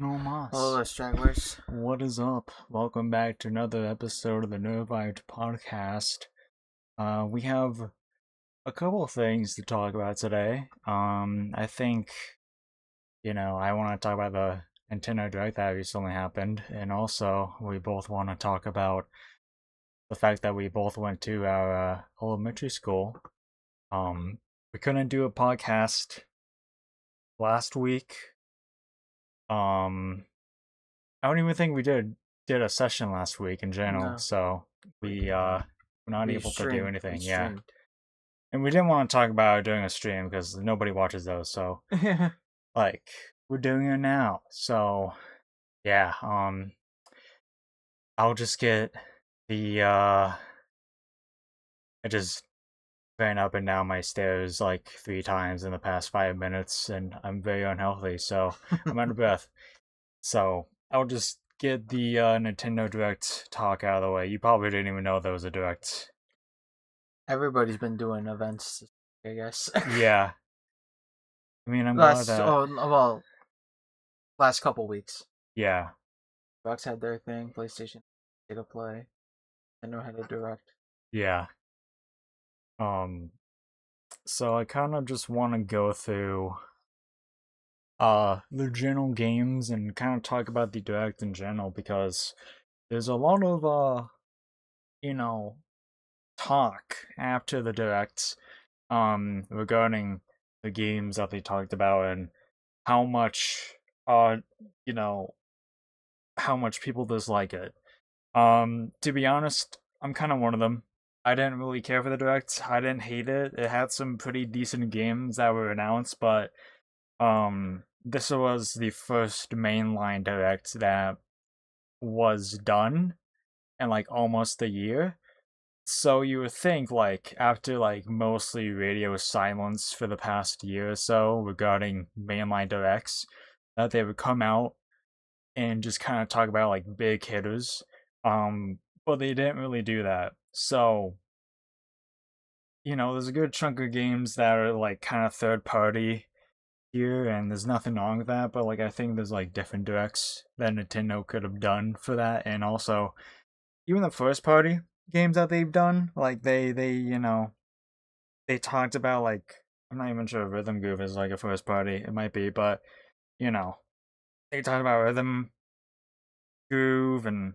No mas. Hello, stragglers. What is up? Welcome back to another episode of the NerdVibed Podcast. We have a couple of things to talk about today. I think, I want to talk about the Nintendo Direct that recently happened, and also we both want to talk about the fact that we both went to our elementary school. We couldn't do a podcast last week. I don't even think we did a session last week in general, No, so we were not we able to do streamed. anything. We Yeah, streamed. and we didn't want to talk about it during a stream because nobody watches those. So like we're doing it now. So yeah, I'll just get the I just ran up and down my stairs like 3 times in the past 5 minutes, and I'm very unhealthy, so I'm out of breath. So I'll just get the Nintendo Direct talk out of the way. You probably didn't even know there was a Direct. Everybody's been doing events, I guess. Yeah. I mean, I'm glad that. Last couple weeks. Yeah. Xbox had their thing. PlayStation State of Play. Nintendo had a direct. Yeah. So I kind of just want to go through the general games and kind of talk about the Direct in general because there's a lot of you know, talk after the Direct regarding the games that they talked about and how much you know how much people dislike it. To be honest, I'm kind of one of them. I didn't really care for the Direct. I didn't hate it. It had some pretty decent games that were announced, but this was the first mainline Direct that was done in like almost a year. So you would think, like, after like mostly radio silence for the past year or so regarding mainline directs, that they would come out and just kind of talk about like big hitters. But they didn't really do that. So, there's a good chunk of games that are like kind of third party here, and there's nothing wrong with that. But like, I think there's like different directs that Nintendo could have done for that, and also even the first party games that they've done, like they talked about like I'm not even sure if Rhythm Groove is like a first party. It might be, but you know, they talked about Rhythm Groove and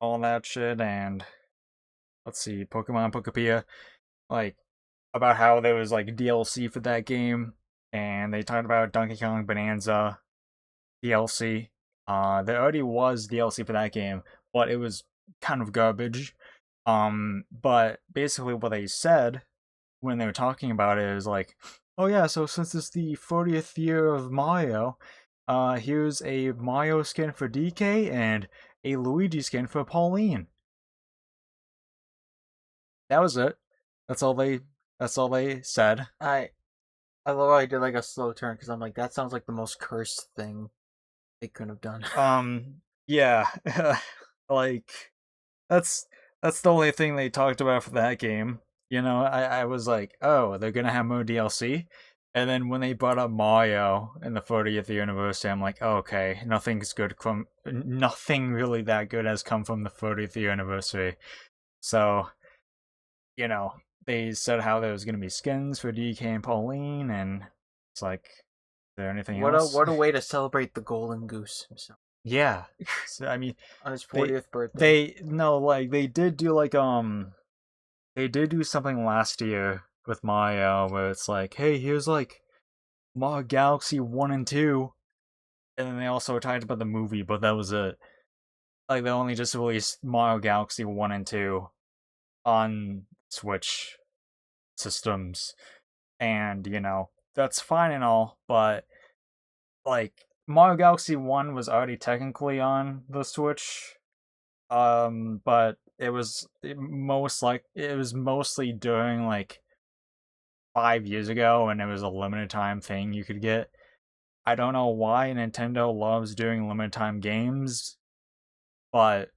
all that shit, and let's see, Pokemon Pokepia, like about how there was like DLC for that game, and they talked about Donkey Kong Bonanza DLC. There already was DLC for that game, but it was kind of garbage. But basically what they said when they were talking about it is like, oh yeah, so since it's the 40th year of Mario, here's a Mario skin for DK and a Luigi skin for Pauline. That was it. That's all they. That's all they said. I love how I did like a slow turn because I'm like, that sounds like the most cursed thing they could have done. Yeah, like that's that's the only thing they talked about for that game. I was like, oh, they're gonna have more DLC. And then when they brought up Mario in the 40th anniversary, I'm like, oh, okay, nothing really that good has come from the 40th anniversary. So, you know, they said how there was gonna be skins for DK and Pauline, and it's like, is there anything else? What a way to celebrate the golden goose himself Yeah. So, I mean, on his they 40th birthday. they no like they did do like they did do something last year with Mario where it's like, hey, here's like Mario Galaxy 1 and 2, and then they also talked about the movie, but that was it. Like they only just released Mario Galaxy 1 and 2 on Switch systems, and that's fine and all, but like Mario Galaxy 1 was already technically on the Switch, but it was mostly during like 5 years ago, and it was a limited time thing you could get. I don't know why Nintendo loves doing limited time games, but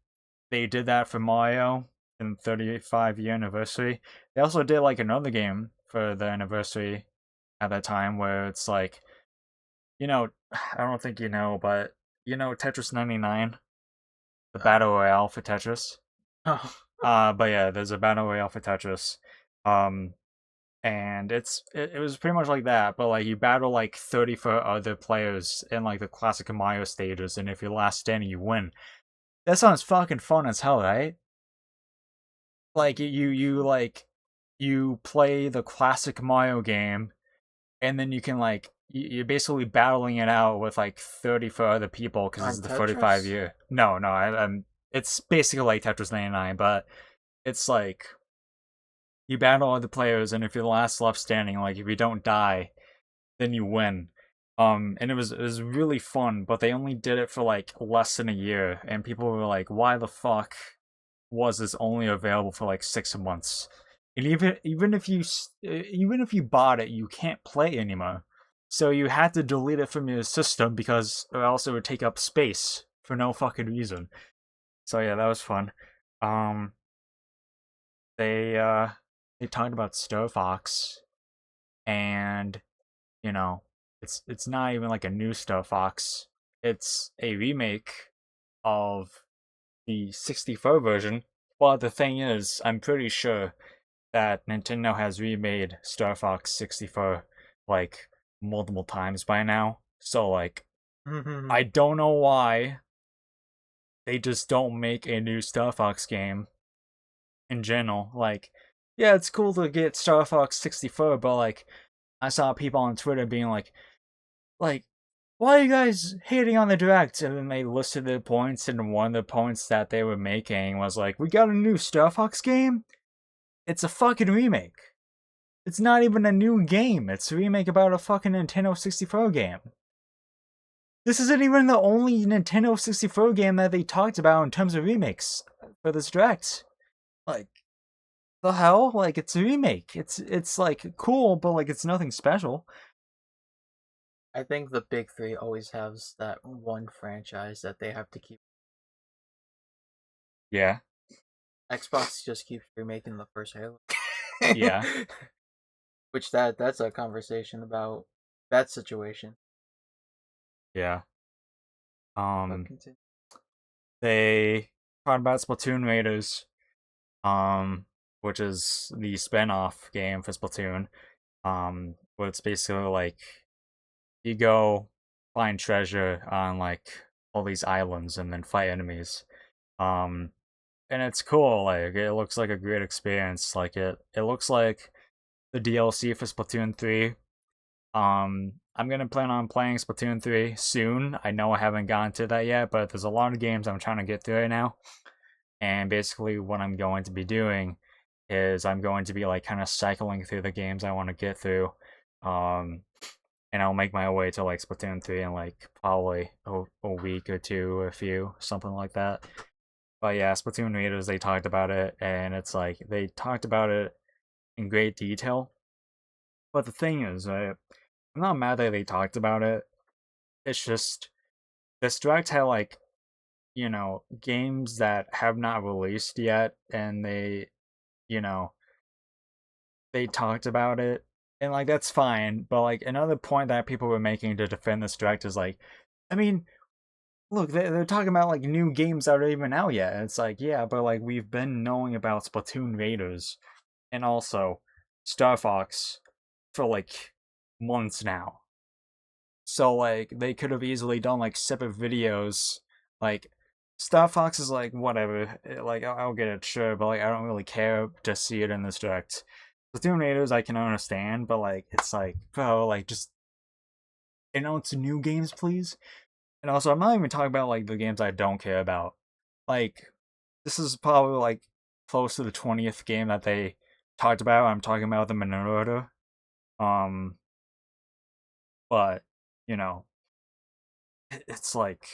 they did that for Mario in 35-year anniversary. They also did like another game for the anniversary at that time where it's like, I don't think you know, but you know Tetris 99, the battle royale for Tetris. Oh, But yeah, there's a battle royale for Tetris. Um, and it was pretty much like that, but like you battle like 34 other players in like the classic Mario stages, and if you're last standing, you win. That sounds fucking fun as hell, right? Like you play the classic Mario game, and then you can like you're basically battling it out with like 34 other people because on it's the 45 Tetris? year. No, I'm. It's basically like Tetris 99, but it's like you battle other players, and if you're the last left standing, like if you don't die, then you win. And it was really fun, but they only did it for like less than a year, and people were like, "Why the fuck was this only available for like 6 months?" And even if you bought it, you can't play anymore. So you had to delete it from your system because or else it would take up space for no fucking reason. So yeah, that was fun. Um, they uh, they talked about Star Fox, and you know, it's not even like a new Star Fox. It's a remake of the 64 version. But the thing is, I'm pretty sure that Nintendo has remade Star Fox 64 like multiple times by now. So like I don't know why they just don't make a new Star Fox game in general. Like yeah, it's cool to get Star Fox 64, but like I saw people on Twitter being like why are you guys hating on the direct? And then they listed the points, and one of the points that they were making was like, we got a new Star Fox game? It's a fucking remake. It's not even a new game. It's a remake about a fucking Nintendo 64 game. This isn't even the only Nintendo 64 game that they talked about in terms of remakes for this direct. Like, the hell? Like, it's a remake. It's like cool, but like it's nothing special. I think the big three always has that one franchise that they have to keep. Yeah. Xbox just keeps remaking the first Halo. Yeah. Which that's a conversation about that situation. Yeah. But Um continue. they talked about Splatoon Raiders, which is the spin-off game for Splatoon. Where it's basically like you go find treasure on like all these islands and then fight enemies. Um, and it's cool. Like it looks like a great experience. Like it looks like the DLC for Splatoon 3. I'm gonna plan on playing Splatoon 3 soon. I know I haven't gotten to that yet, but there's a lot of games I'm trying to get through right now. And basically, what I'm going to be doing is I'm going to be like kind of cycling through the games I want to get through. Um, and I'll make my way to like Splatoon 3 in like probably a week or two, a few, something like that. But yeah, Splatoon readers, they talked about it, and it's like they talked about it in great detail. But the thing is, I'm not mad that they talked about it. It's just this direct had like, games that have not released yet, and you know, they talked about it, and like that's fine. But like another point that people were making to defend this direct is like, I mean, look, they're talking about like new games that are even out yet. And it's like, yeah, but like we've been knowing about Splatoon Raiders and also Star Fox for like months now. So like they could have easily done like separate videos. Like Star Fox is like whatever. Like I'll get it, sure, but like I don't really care to see it in this direct. Splatoon Raiders I can understand, but like it's like, bro, like just announce new games, please. And also, I'm not even talking about like the games I don't care about. Like, this is probably like close to the 20th game that they talked about. I'm talking about them in order. Um, but you know, it's like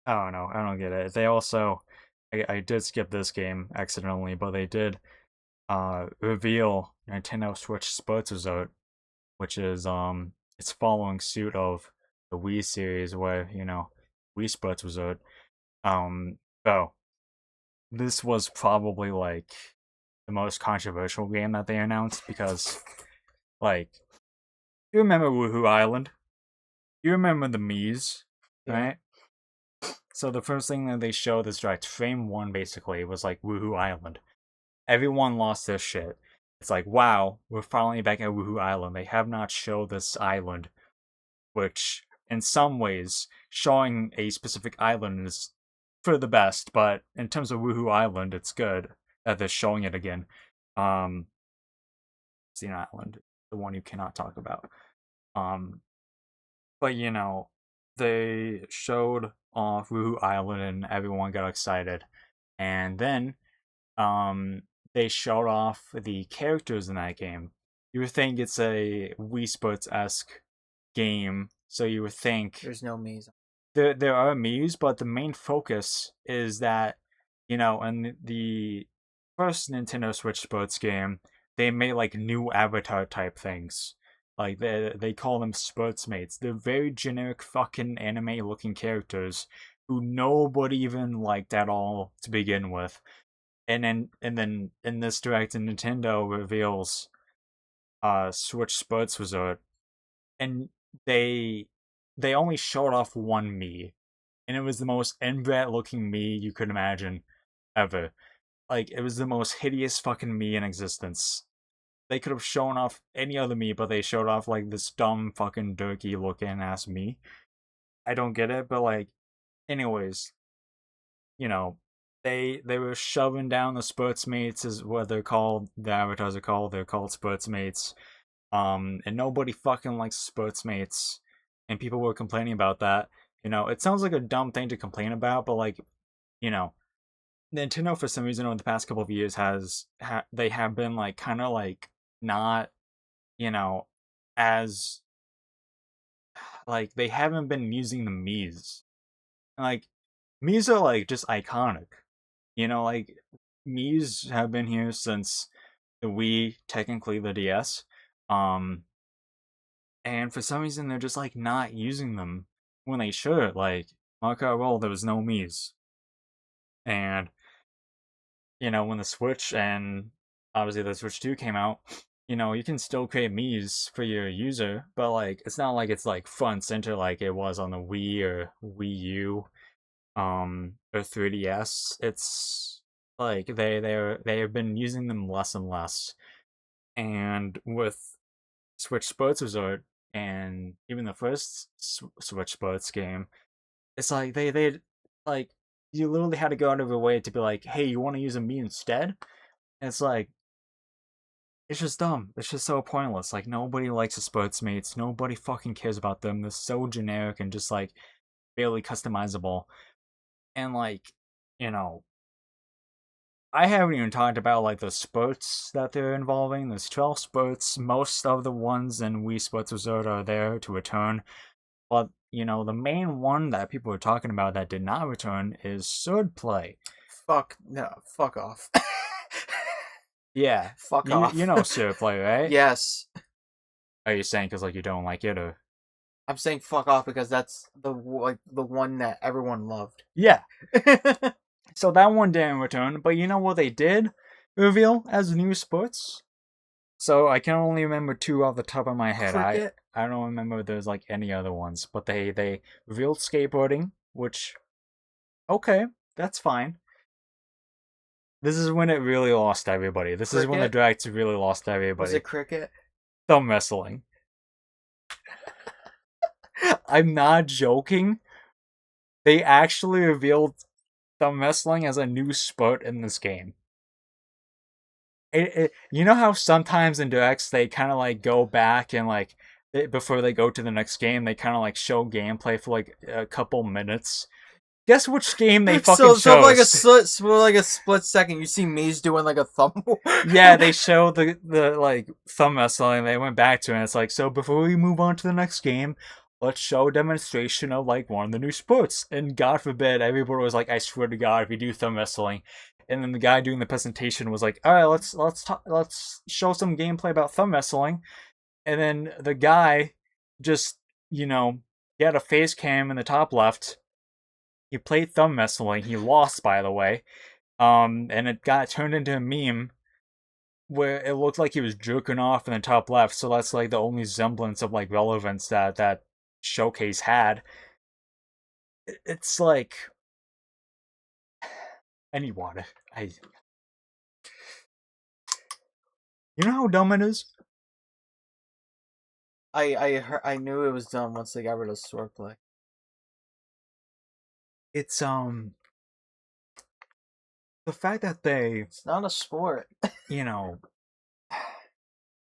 I don't know. I don't get it. They also, I did skip this game accidentally, but they did reveal Nintendo Switch Sports Resort, which is it's following suit of the Wii series where Wii Sports Resort. So this was probably like the most controversial game that they announced because, like, you remember Woohoo Island? You remember the Mii's, Yeah. right? So the first thing that they showed this direct, frame one basically, was like Woohoo Island. Everyone lost their shit. It's like, wow, we're finally back at Woohoo Island. They have not showed this island, which in some ways, showing a specific island is for the best, but in terms of Woohoo Island, it's good that they're showing it again. It's the island, the one you cannot talk about. Um, but they showed off Woohoo Island and everyone got excited. And then they showed off the characters in that game. You would think it's a Wii Sports-esque game, so you would think There's no Mii's. there are Mii's, but the main focus is that, in the first Nintendo Switch Sports game, they made like new avatar type things. Like they call them sports mates. They're very generic fucking anime looking characters who nobody even liked at all to begin with. And then in this direct, Nintendo reveals Switch Sports Resort, and they only showed off one Mii, and it was the most inbred looking Mii you could imagine ever. Like, it was the most hideous fucking Mii in existence. They could have shown off any other Mii, but they showed off like this dumb fucking dirty looking ass Mii. I don't get it, but like, anyways, they were shoving down the sports mates is what they're called. The avatars are called. They're called sports mates. And nobody fucking likes sports mates, and people were complaining about that. It sounds like a dumb thing to complain about, but like, Nintendo for some reason over the past couple of years they have been like kind of like not, as like they haven't been using the Mii's. Like, Mii's are like just iconic. Like, Mii's have been here since the Wii, technically the DS. And for some reason they're just like not using them when they should. Like, Mario Roll, there was no Mii's. And when the Switch and obviously the Switch 2 came out, you can still create Mii's for your user, but like it's not like it's like front center like it was on the Wii or Wii U, or 3DS. It's like they have been using them less and less. And with Switch Sports Resort and even the first Switch Sports game, it's like they like you literally had to go out of your way to be like, hey, you want to use a Mii instead? And it's like, it's just dumb. It's just so pointless. Like, nobody likes the sports mates. Nobody fucking cares about them. They're so generic and just like barely customizable. And like, you know, I haven't even talked about like the sports that they're involving. There's 12 sports. Most of the ones in Wii Sports Resort are there to return. But, the main one that people are talking about that did not return is Sword Play. Fuck off. Yeah. Fuck off. You know Sword Play, right? Yes. Are you saying because like you don't like it, or? I'm saying fuck off because that's the one that everyone loved. Yeah. So that one didn't return, but you know what they did reveal as new sports? So I can only remember two off the top of my head. Cricket? I don't remember if there's like any other ones, but they revealed skateboarding, which, okay, that's fine. This is when it really lost everybody. This is when the directs really lost everybody. Was it cricket? Thumb wrestling. I'm not joking. They actually revealed thumb wrestling as a new sport in this game. You know how sometimes in directs they kind of like go back and like before they go to the next game they kind of like show gameplay for like a couple minutes. Guess which game they fucking chose? So like a split second, you see Mii's doing like a thumb war. Yeah, they show the like thumb wrestling. They went back to it. And it's like, so before we move on to the next game, let's show a demonstration of like one of the new sports. And God forbid, everybody was like, I swear to God, if we do thumb wrestling. And then the guy doing the presentation was like, all right, let's show some gameplay about thumb wrestling. And then the guy just, he had a face cam in the top left. He played thumb wrestling. He lost, by the way. And it got turned into a meme where it looked like he was jerking off in the top left. So that's like the only semblance of like relevance that showcase had. It's like, any water. You know how dumb it is? I knew it was done once they got rid of swordplay. It's the fact that they, It's not a sport. you know,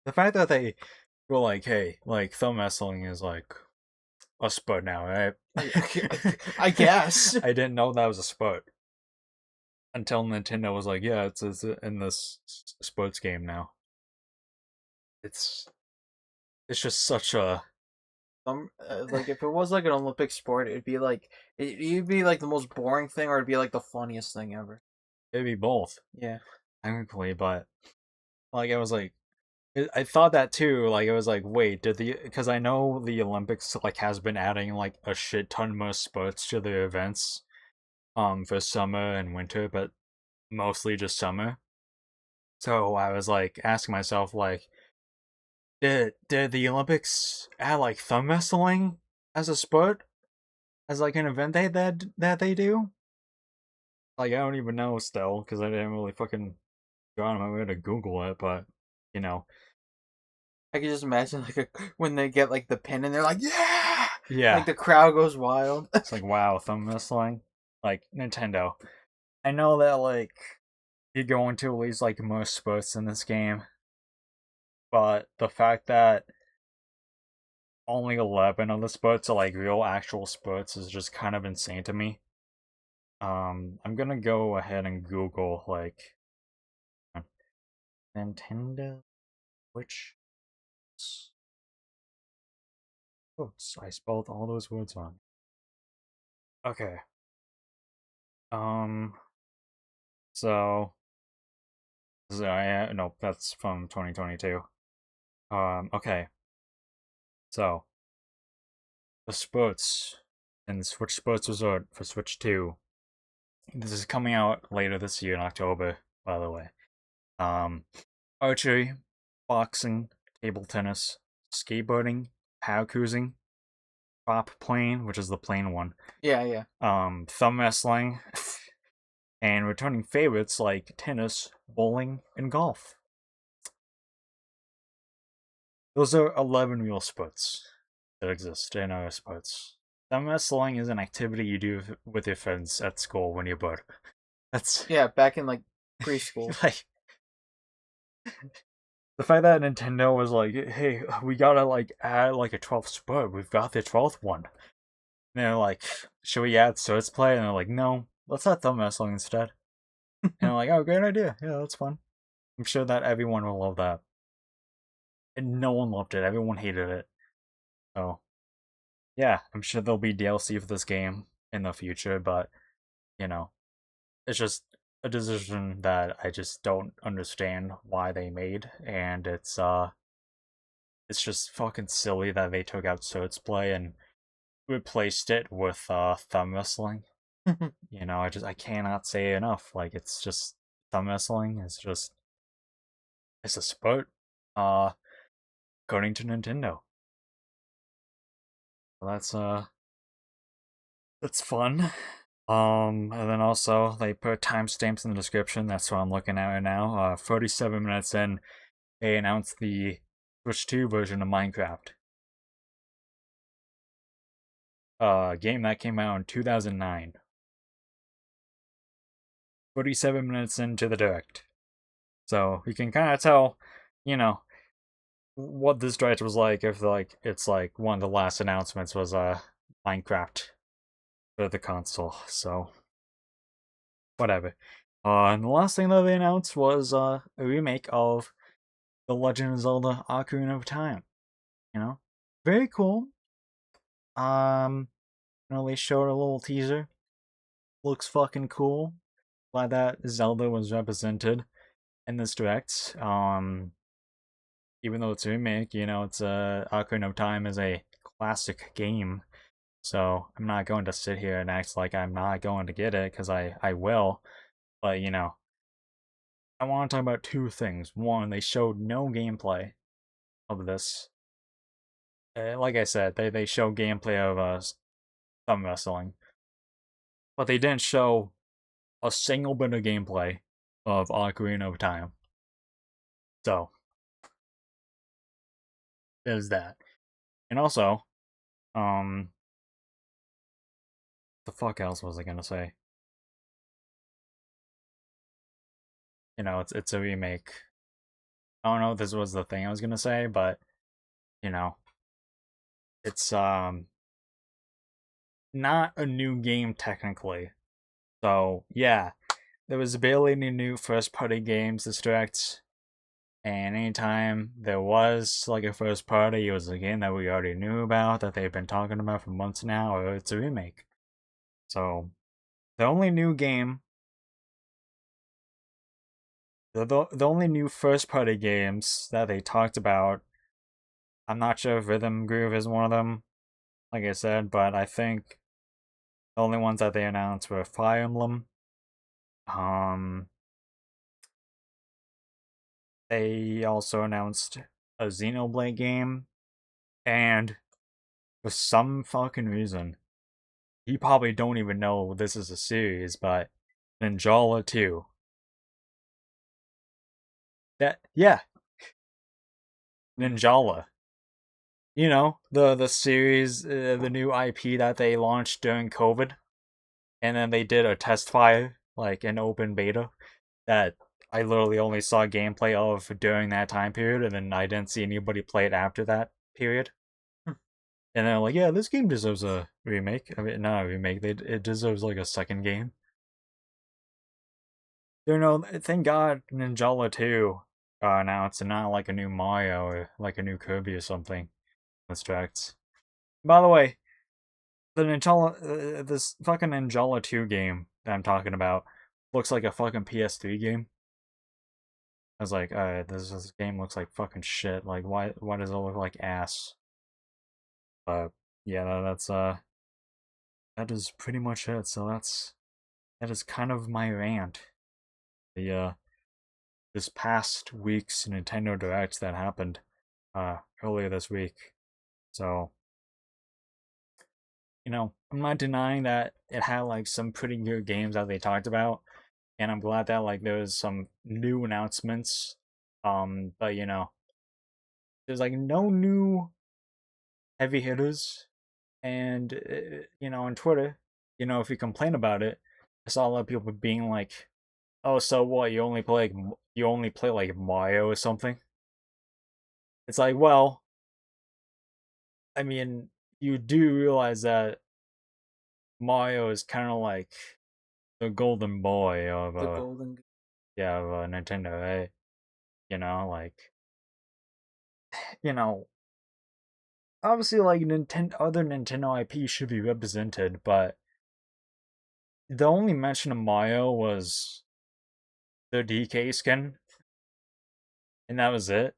the fact that they were like, hey, like thumb wrestling is like a sport now, right? I guess. I didn't know that was a sport until Nintendo was like, yeah, it's in this sports game now. It's just such a Like if it was like an Olympic sport, it'd be like the most boring thing, or it'd be like the funniest thing ever. it'd be both Yeah. technically, but like I was like, I thought that too. Like it was like, wait, because I know the Olympics like has been adding like a shit ton more sports to their events, for summer and winter, but mostly just summer. So I was like asking myself like, did the Olympics add like thumb wrestling as a sport, as like an event that they do? Like I don't even know still because I didn't really fucking go on my way to Google it, but you know, I could just imagine when they get like the pin and they're like, yeah, yeah, like the crowd goes wild. it's like wow, thumb wrestling, like Nintendo. I know that like you're going to at least like most sports in this game, but the fact that only 11 of the sports are like real actual sports is just kind of insane to me. I'm gonna go ahead and Google like Nintendo Switch sports. I spelled all those words wrong. Okay. Um. So. No, that's from 2022. Okay. So the sports and Switch Sports Resort for Switch 2. This is coming out later this year in October, by the way. Um, archery, boxing, table tennis, skateboarding, power cruising, prop plane, which is the plane one. Yeah. Thumb wrestling, and returning favorites like tennis, bowling, and golf. Those are 11 real sports that exist in our sports. Thumb wrestling is an activity you do with your friends at school when you're bored. That's Yeah, back in like preschool. like the fact that Nintendo was like, "Hey, we gotta like add like a 12th sport. We've got the 12th one." And they're like, "Should we add swords play?" And they're like, "No, let's add thumb wrestling instead." And I'm like, "Oh, great idea. Yeah, that's fun. I'm sure that everyone will love that." And no one loved it. Everyone hated it. So yeah, I'm sure there'll be DLC for this game in the future, but you know, it's just a decision that I just don't understand why they made, and it's just fucking silly that they took out swords play and replaced it with thumb wrestling. You know, I cannot say enough. Like it's just thumb wrestling is just it's a sport. Uh according to Nintendo. So that's fun. And then also they put timestamps in the description. That's what I'm looking at right now. 47 minutes in, they announced the Switch 2 version of Minecraft. Game that came out in 2009. 47 minutes into the direct. So you can kind of tell, you know, what this direct was like if like it's like one of the last announcements was Minecraft for the console. So whatever. And the last thing that they announced was a remake of The Legend of Zelda: Ocarina of Time. You know, very cool. They showed a little teaser. Looks fucking cool. Glad that Zelda was represented in this direct. Even though it's a remake, it's Ocarina of Time is a classic game. So I'm not going to sit here and act like I'm not going to get it because I will. But I want to talk about two things. One, they showed no gameplay of this. Like I said, they show gameplay of thumb wrestling, but they didn't show a single bit of gameplay of Ocarina of Time. So there's that. And also, the fuck else was I gonna say? It's a remake. I don't know if this was the thing I was gonna say, but you know, it's not a new game technically. So yeah, there was barely any new first party games this direct. And anytime there was like a first party, it was a game that we already knew about, that they've been talking about for months now, or it's a remake. So the only new game, the only new first party games that they talked about, I'm not sure if Rhythm Groove is one of them, like I said, but I think the only ones that they announced were Fire Emblem. Um, they also announced a Xenoblade game, and for some fucking reason, you probably don't even know this is a series, but Ninjala 2. Yeah, Ninjala. The series, the new IP that they launched during COVID, and then they did a test fire, like an open beta, that I literally only saw gameplay of during that time period, and then I didn't see anybody play it after that period. And they're like, yeah, this game deserves a remake. I mean, not a remake. It deserves like a second game. Thank God Ninjala 2 announced, and not like a new Mario or like a new Kirby or something. That's tracks. By the way, this fucking Ninjala 2 game that I'm talking about looks like a fucking PS3 game. I was like, this game looks like fucking shit. Like, why does it look like ass? But yeah, that is pretty much it. So that is kind of my rant. The this past week's Nintendo Direct that happened earlier this week. So I'm not denying that it had like some pretty good games that they talked about, and I'm glad that like there was some new announcements. But there's like no new heavy hitters, and on Twitter, if you complain about it, I saw a lot of people being like, "Oh, so what? You only play like Mario or something?" It's like, well, I mean, you do realize that Mario is kind of like the golden boy of The golden. Nintendo, right? Like you know, obviously like other Nintendo IP should be represented, but the only mention of Mario was the DK skin, and that was it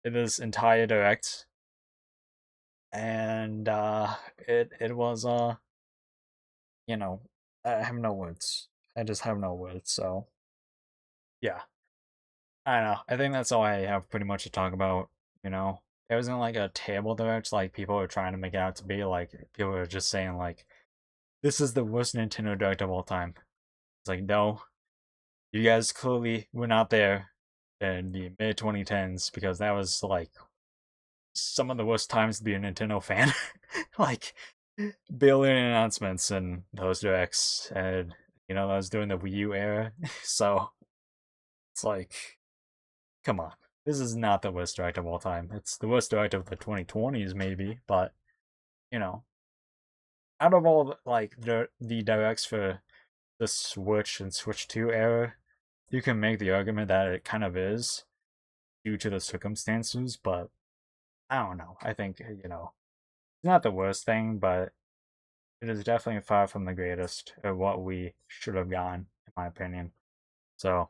in this entire direct. And it was you know, I have no words. I just have no words. So yeah, I don't know. I think that's all I have pretty much to talk about. It wasn't like a table direct like people were trying to make it out to be. Like people were just saying like this is the worst Nintendo direct of all time. It's like no, you guys clearly were not there in the mid 2010s, because that was like some of the worst times to be a Nintendo fan. Like billion announcements and those directs, and that was during the Wii U era. So it's like, come on, this is not the worst direct of all time. It's the worst direct of the 2020s, maybe, but you know, out of all like the directs for the Switch and Switch 2 era, you can make the argument that it kind of is due to the circumstances, but I don't know. I think, it's not the worst thing, but it is definitely far from the greatest of what we should have gotten, in my opinion. So,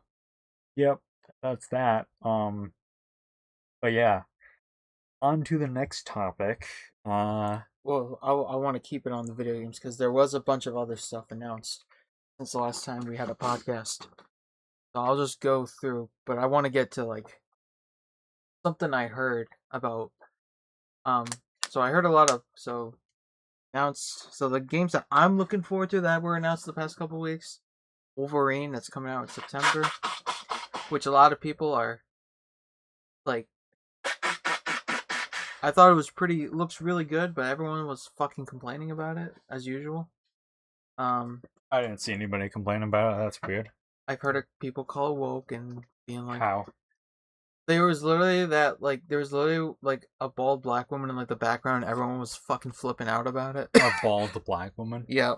yep, that's that. But yeah, on to the next topic. Well, I want to keep it on the video games because there was a bunch of other stuff announced since the last time we had a podcast. So I'll just go through, but I want to get to like something I heard about. Um, so I heard a lot of announced. So the games that I'm looking forward to that were announced the past couple weeks Wolverine that's coming out in September, which a lot of people are like. I thought it was looks really good, but everyone was fucking complaining about it as usual. I didn't see anybody complain about it. That's weird. I've heard of people call it woke and being like, How? there was literally a bald black woman in like the background. And everyone was fucking flipping out about it. A bald black woman? Yeah,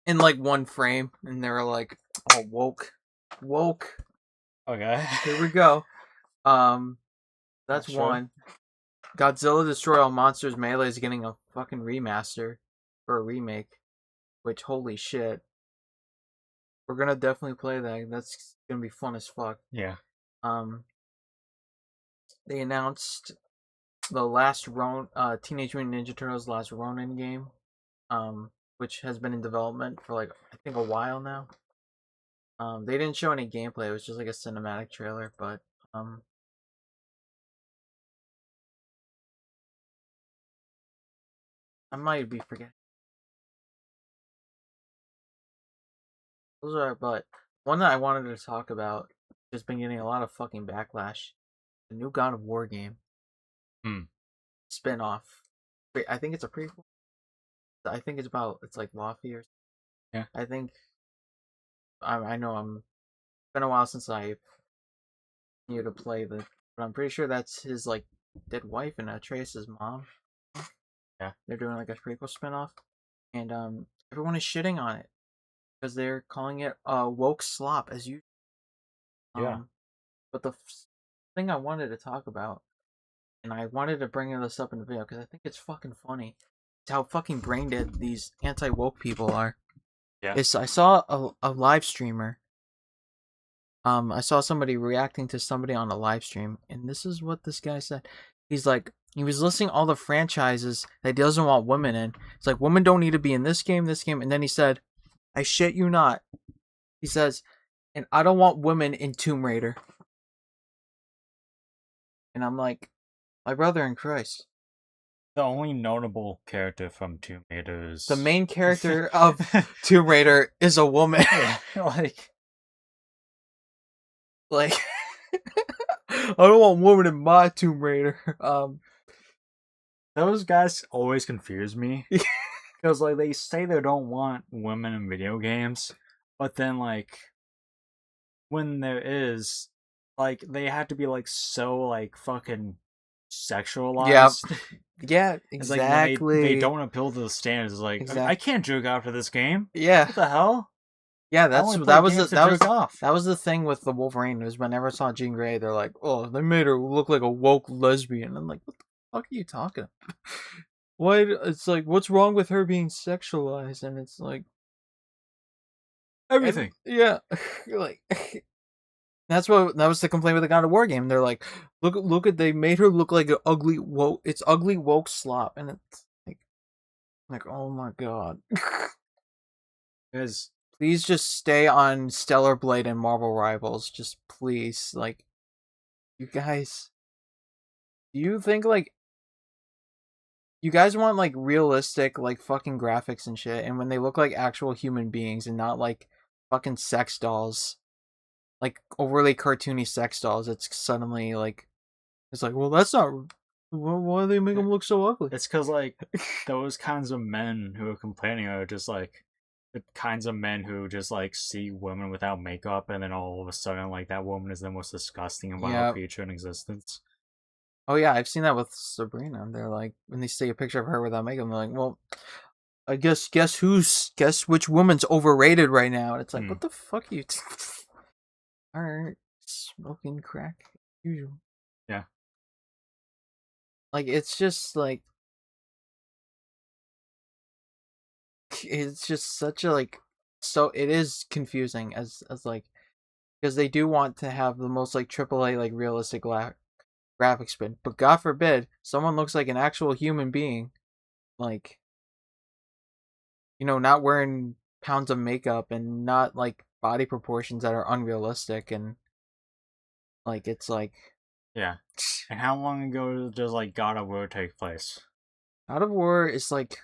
in like one frame, and they were like, "Oh, woke." Okay. Here we go. That's Sure. one. Godzilla Destroy All Monsters Melee is getting a fucking remaster or a remake. Which, holy shit. We're gonna definitely play that. That's gonna be fun as fuck. Yeah. They announced the last Teenage Mutant Ninja Turtles Last Ronin game, which has been in development for like I think a while now. They didn't show any gameplay. It was just like a cinematic trailer, but I might be forgetting. But one that I wanted to talk about has been getting a lot of fucking backlash. The new God of War game. Spin-off. I think it's a prequel. I think it's like Luffy or something. Yeah. I think I know it's been a while since I knew to play but I'm pretty sure that's his like dead wife and Atreus' mom. Yeah. They're doing like a prequel spin-off. And everyone is shitting on it because they're calling it woke slop as you Yeah. But the thing I wanted to talk about, and I wanted to bring this up in the video because I think it's fucking funny. It's how fucking brain dead these anti-woke people are. Yeah. I saw a live streamer. I saw somebody reacting to somebody on a live stream, and this is what this guy said. He's like, he was listing all the franchises that he doesn't want women in. It's like, women don't need to be in this game, and then he said, I shit you not. He says, and I don't want women in Tomb Raider. And I'm like, my brother in Christ. The only notable character from Tomb Raider is... The main character of Tomb Raider is a woman. Yeah, like I don't want women in my Tomb Raider. Those guys always confuse me. Because, like, they say they don't want women in video games, but then, like, when there is, like, they have to be, like, so, like, fucking sexualized. Yeah, exactly. Like, they don't appeal to the standards. It's like, exactly. I can't jerk off to this game. Yeah. What the hell? Yeah, that was the thing with the Wolverine. Was whenever I saw Jean Grey, they're like, "Oh, they made her look like a woke lesbian." I'm like, "What the fuck are you talking about?" Why? It's like, what's wrong with her being sexualized? And it's like everything. Yeah, like that was the complaint with the God of War game. They're like, look at they made her look like an ugly woke. It's ugly woke slop, and it's like oh my god. Because please just stay on Stellar Blade and Marvel Rivals. Just please, like, you guys. Do you think like you guys want like realistic like fucking graphics and shit, and when they look like actual human beings and not like fucking sex dolls, like overly cartoony sex dolls, it's suddenly like it's like, well, that's not. Why do they make them look so ugly? It's because like those kinds of men who are complaining are just like the kinds of men who just like see women without makeup, and then all of a sudden like that woman is the most disgusting and vile creature in existence. Oh yeah, I've seen that with Sabrina. They're like, when they see a picture of her without makeup, they're like, well, I guess which woman's overrated right now? And it's like, what the fuck are you? Alright, smoking crack, usual. Yeah. Like it's just like it's just such a like so it is confusing as like because they do want to have the most like AAA like realistic graphics spin, but God forbid someone looks like an actual human being, like not wearing pounds of makeup and not like body proportions that are unrealistic, and like it's like yeah. And how long ago does like God of War take place? God of War is like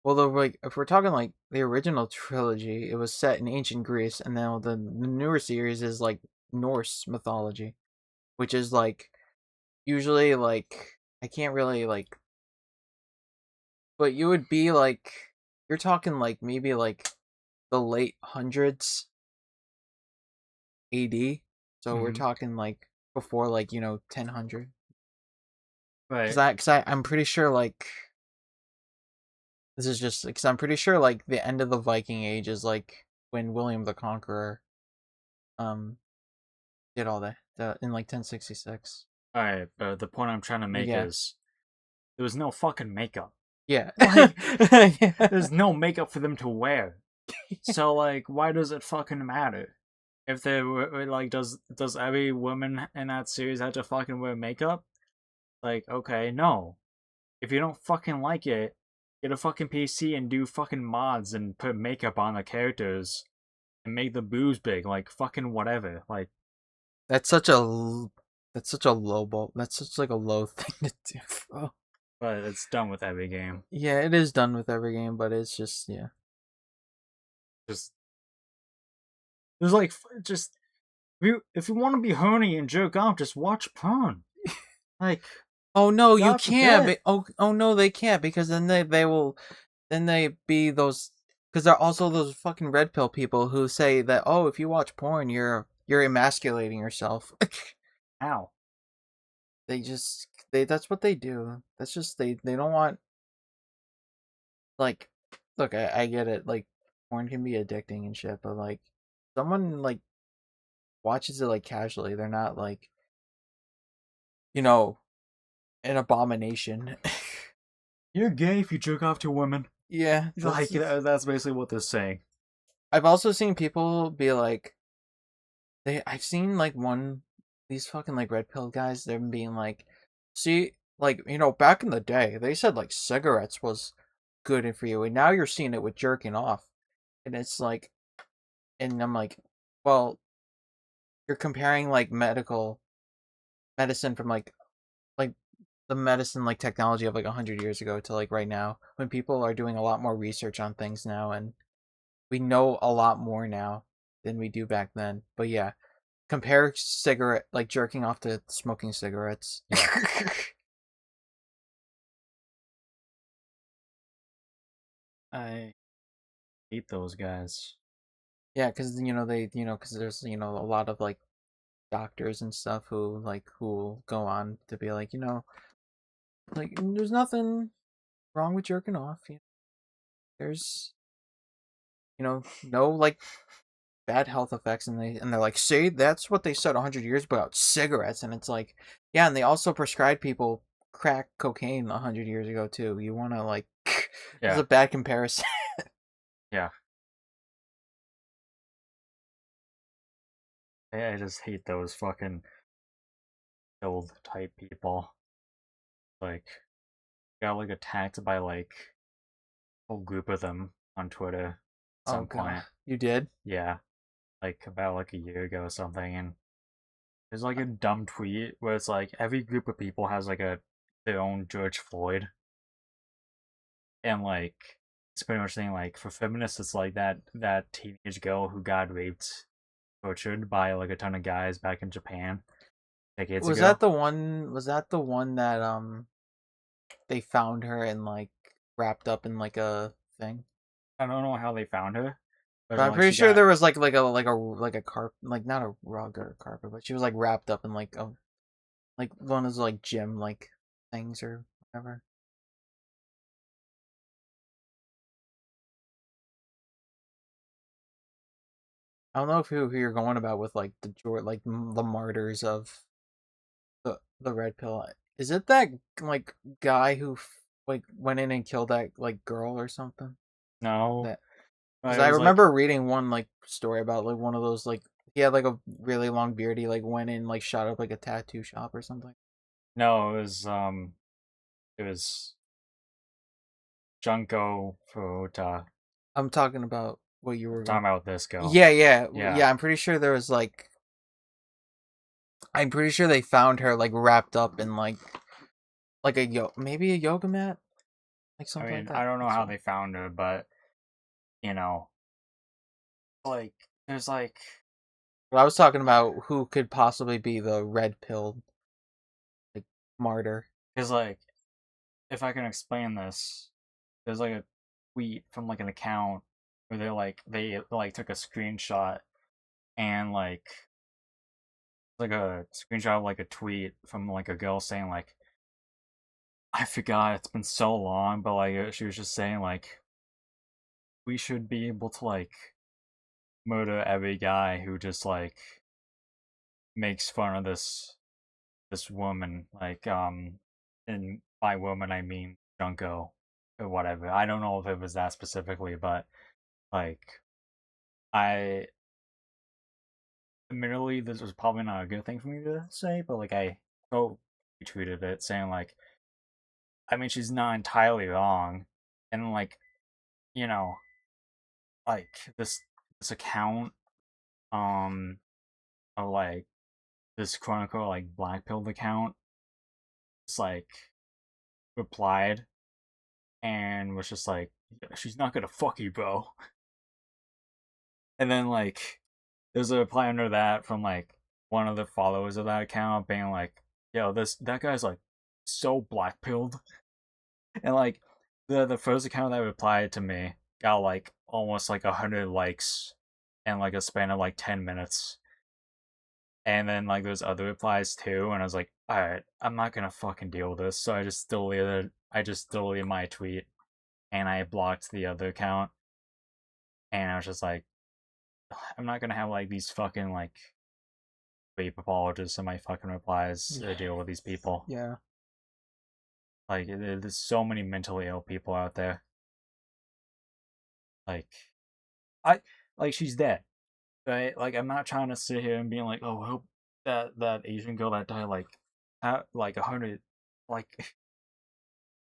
Well, though, like if we're talking like the original trilogy, it was set in ancient Greece, and now the newer series is like Norse mythology, which is like usually like I can't really like, but you would be like you're talking like maybe like the late hundreds AD, so we're Mm-hmm. talking like before like 1000. Because Right. I'm pretty sure like this is just because I'm pretty sure like the end of the Viking Age is like when William the Conqueror um did all that in like 1066. All right. But the point I'm trying to make Yeah, is there was no fucking makeup. yeah, Like, yeah. there's no makeup for them to wear. So like, why does it fucking matter? If they were like, does every woman in that series have to fucking wear makeup? Like, okay, no. If you don't fucking like it, get a fucking PC and do fucking mods and put makeup on the characters and make the boobs big. Like, fucking whatever. Like, That's such a that's such a low ball. That's such like a low thing to do. Bro. but it's done with every game. Yeah, it is done with every game, but it's just yeah. Just there's like just if you want to be horny and jerk off, just watch porn. Like, Oh no, you God can't. forbid. Oh no, they can't because then they will then they be those because they're also those fucking red pill people who say that if you watch porn you're emasculating yourself. Ow. They that's what they do. That's just they don't want like look I get it like porn can be addicting and shit but like someone like watches it like casually they're not like you know an abomination. You're gay if you jerk off to women. Yeah, Like, that's basically what they're saying. I've also seen people be like I've seen like these fucking like red pill guys they're being like see like back in the day they said like cigarettes was good for you and now you're seeing it with jerking off and it's like and I'm like well you're comparing like medicine from like the medicine like technology of like 100 years ago to like right now when people are doing a lot more research on things now and we know a lot more now than we do back then but yeah compare cigarette like jerking off to smoking cigarettes. Yeah. I hate those guys. Yeah, because they because there's a lot of like doctors and stuff who will go on to be like like there's nothing wrong with jerking off. There's no like bad health effects and they're like say that's what they said 100 years about cigarettes and it's like yeah and they also prescribed people crack cocaine 100 years ago too. You want to like this is Yeah. a bad comparison. Yeah. I just hate those fucking build type people. Like, got like attacked by like a whole group of them on Twitter at Oh some god, point. you did? Yeah, like about like a year ago or something. And there's like a dumb tweet where it's like every group of people has like their own George Floyd, and like it's pretty much saying like for feminists, it's like that teenage girl who got raped, tortured by like a ton of guys back in Japan decades Was ago. that the one? Was that the one that they found her and like wrapped up in like a thing? I don't know how they found her, but But I'm like pretty she sure got there was like a carp like not a rug or a carpet, but she was like wrapped up in like a like one of those like gym like things or whatever. I don't know if who you're going about with like the martyrs of the red pill. Is it that like guy who like went in and killed that like girl or something? no. That because It I was like remember reading one like story about like one of those like he had like a really long beard. He like went in like shot up like a tattoo shop or something. no, it was Junko Furuta. I'm talking about what you I'm were talking going. about this girl. Yeah, yeah, Yeah. yeah. I'm pretty sure there was like I'm pretty sure they found her like wrapped up in like a maybe a yoga mat. like I something like mean, that. I don't know That's how all. they found her, but you know, like there's like But I was talking about who could possibly be the red pill like martyr. because like if I can explain this, there's like a tweet from like an account where they took a screenshot and like a screenshot of like a tweet from like a girl saying like I forgot it's been so long, but like she was just saying like we should be able to like murder every guy who just like makes fun of this woman and by woman I mean Junko or whatever. I don't know if it was that specifically, but like I admittedly this was probably not a good thing for me to say, but like I retweeted it saying like I mean she's not entirely wrong, and like you know like this account um of like this quote unquote like black pilled account just like replied and was just like she's not gonna fuck you, bro. And then like there's a reply under that from like one of the followers of that account being like, yo, that guy's like so black pilled. And like the first account that replied to me got like almost like 100 likes in like a span of like 10 minutes. And then like there's other replies too, and I was like, alright, I'm not gonna fucking deal with this. So I just deleted my tweet and I blocked the other account. And I was just like, I'm not gonna have like these fucking like rape apologists in my fucking replies to deal with these people. Yeah. Like there's so many mentally ill people out there. Like I like she's dead, right? Like I'm not trying to sit here and being like, oh, I hope that Asian girl that died like 100 like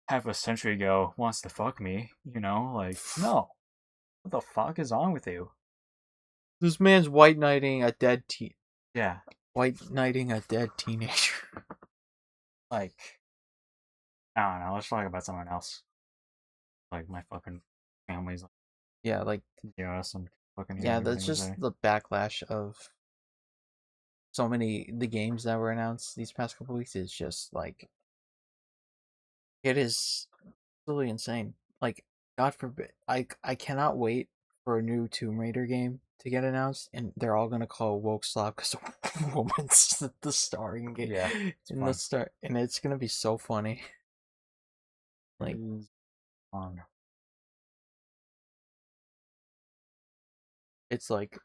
half a century ago wants to fuck me. You know, like no, what the fuck is wrong with you? This man's white knighting a Yeah, white knighting a dead teenager. like I don't know. Let's talk about someone else. Like my fucking family's like, Yeah, like yeah, some fucking yeah, hearing that's everything we just say. the backlash of so many the games that were announced these past couple weeks is just like it is absolutely insane. Like God forbid, I cannot wait for a new Tomb Raider game to get announced, and they're all gonna call it Woke Slop because a woman's the starring game Yeah, it's in the fun. start, and it's gonna be so funny. It Like is fun. it's like,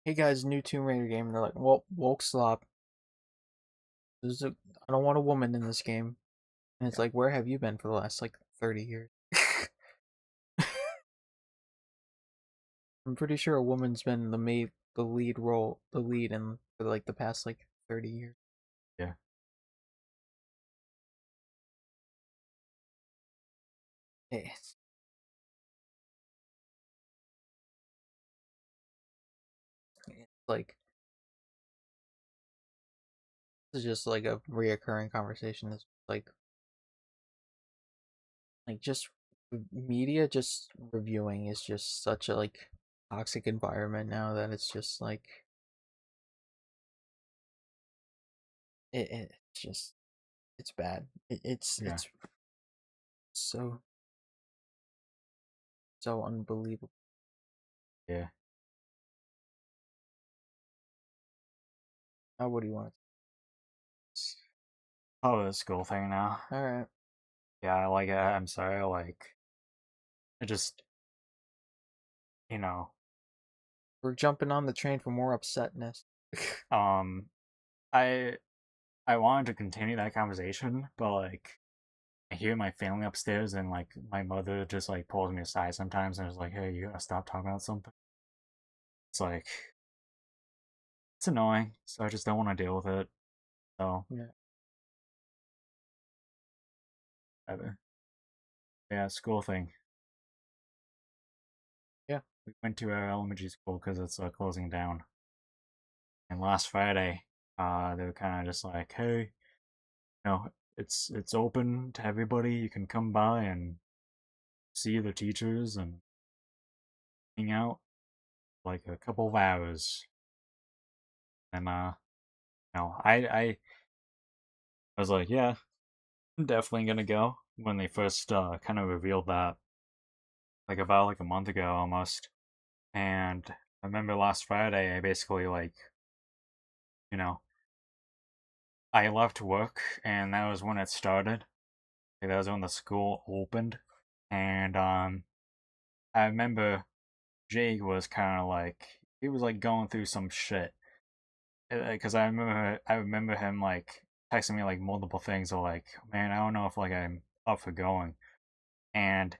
hey guys, new Tomb Raider game, and they're like, well, Woke Slop. I don't want a woman in this game, and it's Yeah, like, where have you been for the last like 30 years? I'm pretty sure a woman's been the lead role, the lead in for like the past like 30 years. yeah, It's like this is just like a reoccurring conversation. It's like just media just reviewing is just such a like toxic environment now that it's just like it's just it's bad. yeah, It's so so unbelievable. yeah. Now what do you want? Oh, the school thing now. All right, Yeah, like I'm sorry, like I just you know, we're jumping on the train for more upsetness. um, I I wanted to continue that conversation, but like I hear my family upstairs and like my mother just like pulls me aside sometimes and is like, "Hey, you gotta stop talking about something." It's like it's annoying, so I just don't want to deal with it. So, Yeah, whatever. Yeah, school thing. yeah. We went to our elementary school because it's closing down. And last Friday, they were kind of just like, "Hey, you know, it's open to everybody. You can come by and see the teachers and hang out like a couple of hours. And I was like, yeah, I'm definitely gonna go when they first kind of revealed that, like about like a month ago almost. And I remember last Friday, I basically like, you know, I left work, and that was when it started. Like, that was when the school opened, and I remember Jake was kind of like he was like going through some shit because I remember him like texting me like multiple things of like, man, I don't know if like I'm up for going, and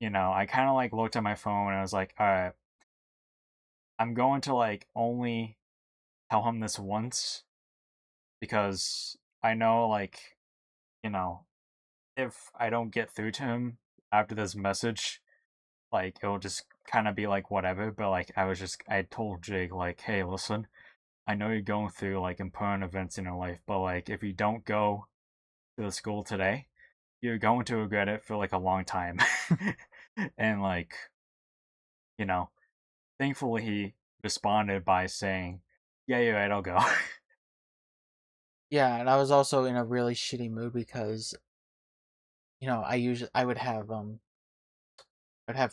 I kind of like looked at my phone and I was like, all right, I'm going to like only tell him this once because I know like you know if I don't get through to him after this message, like it'll just kind of be like whatever. But like I told Jake like, hey, listen, I know you're going through like important events in your life, but like if you don't go to the school today, you're going to regret it for like a long time. And like, you know, thankfully he responded by saying, yeah, you're right, I'll go. Yeah, and I was also in a really shitty mood because I would have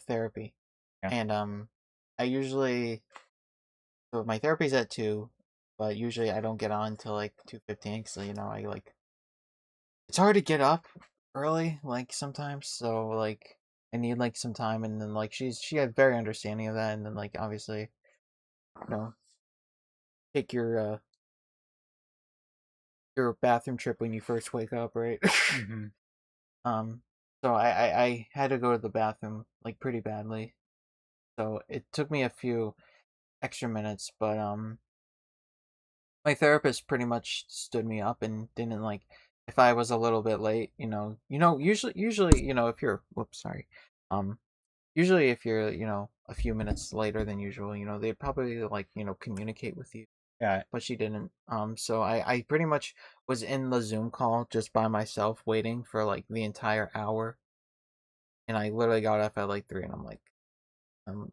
therapy, Yeah, and I usually so my therapy's at 2, but usually I don't get on until like 2:15 because I like it's hard to get up early like sometimes, so like I need like some time, and then like she had very understanding of that, and then like obviously you know take your bathroom trip when you first wake up, right? hmm um, so I had to go to the bathroom like pretty badly, so it took me a few extra minutes, but my therapist pretty much stood me up and didn't like if I was a little bit late, usually, if you're whoops, sorry. Um Usually if you're, a few minutes later than usual, they probably like, communicate with you. yeah, But she didn't. So I pretty much was in the Zoom call just by myself waiting for like the entire hour. And I literally got up at like 3, and I'm like,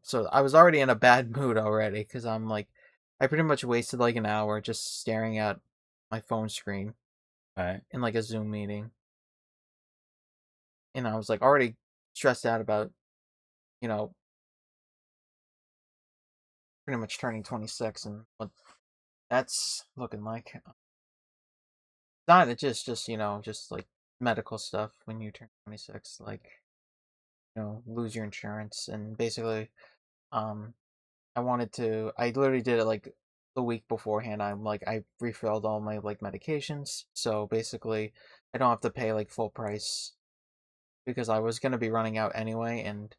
so I was already in a bad mood already because I'm like, I pretty much wasted like an hour just staring at my phone screen right, in like a Zoom meeting, and I was like already stressed out about you know pretty much turning 26 and what that's looking like. Not it just just like medical stuff when you turn 26, like lose your insurance, and basically um I literally did it like the week beforehand. I refilled all my like medications. So basically I don't have to pay like full price because I was gonna be running out anyway, and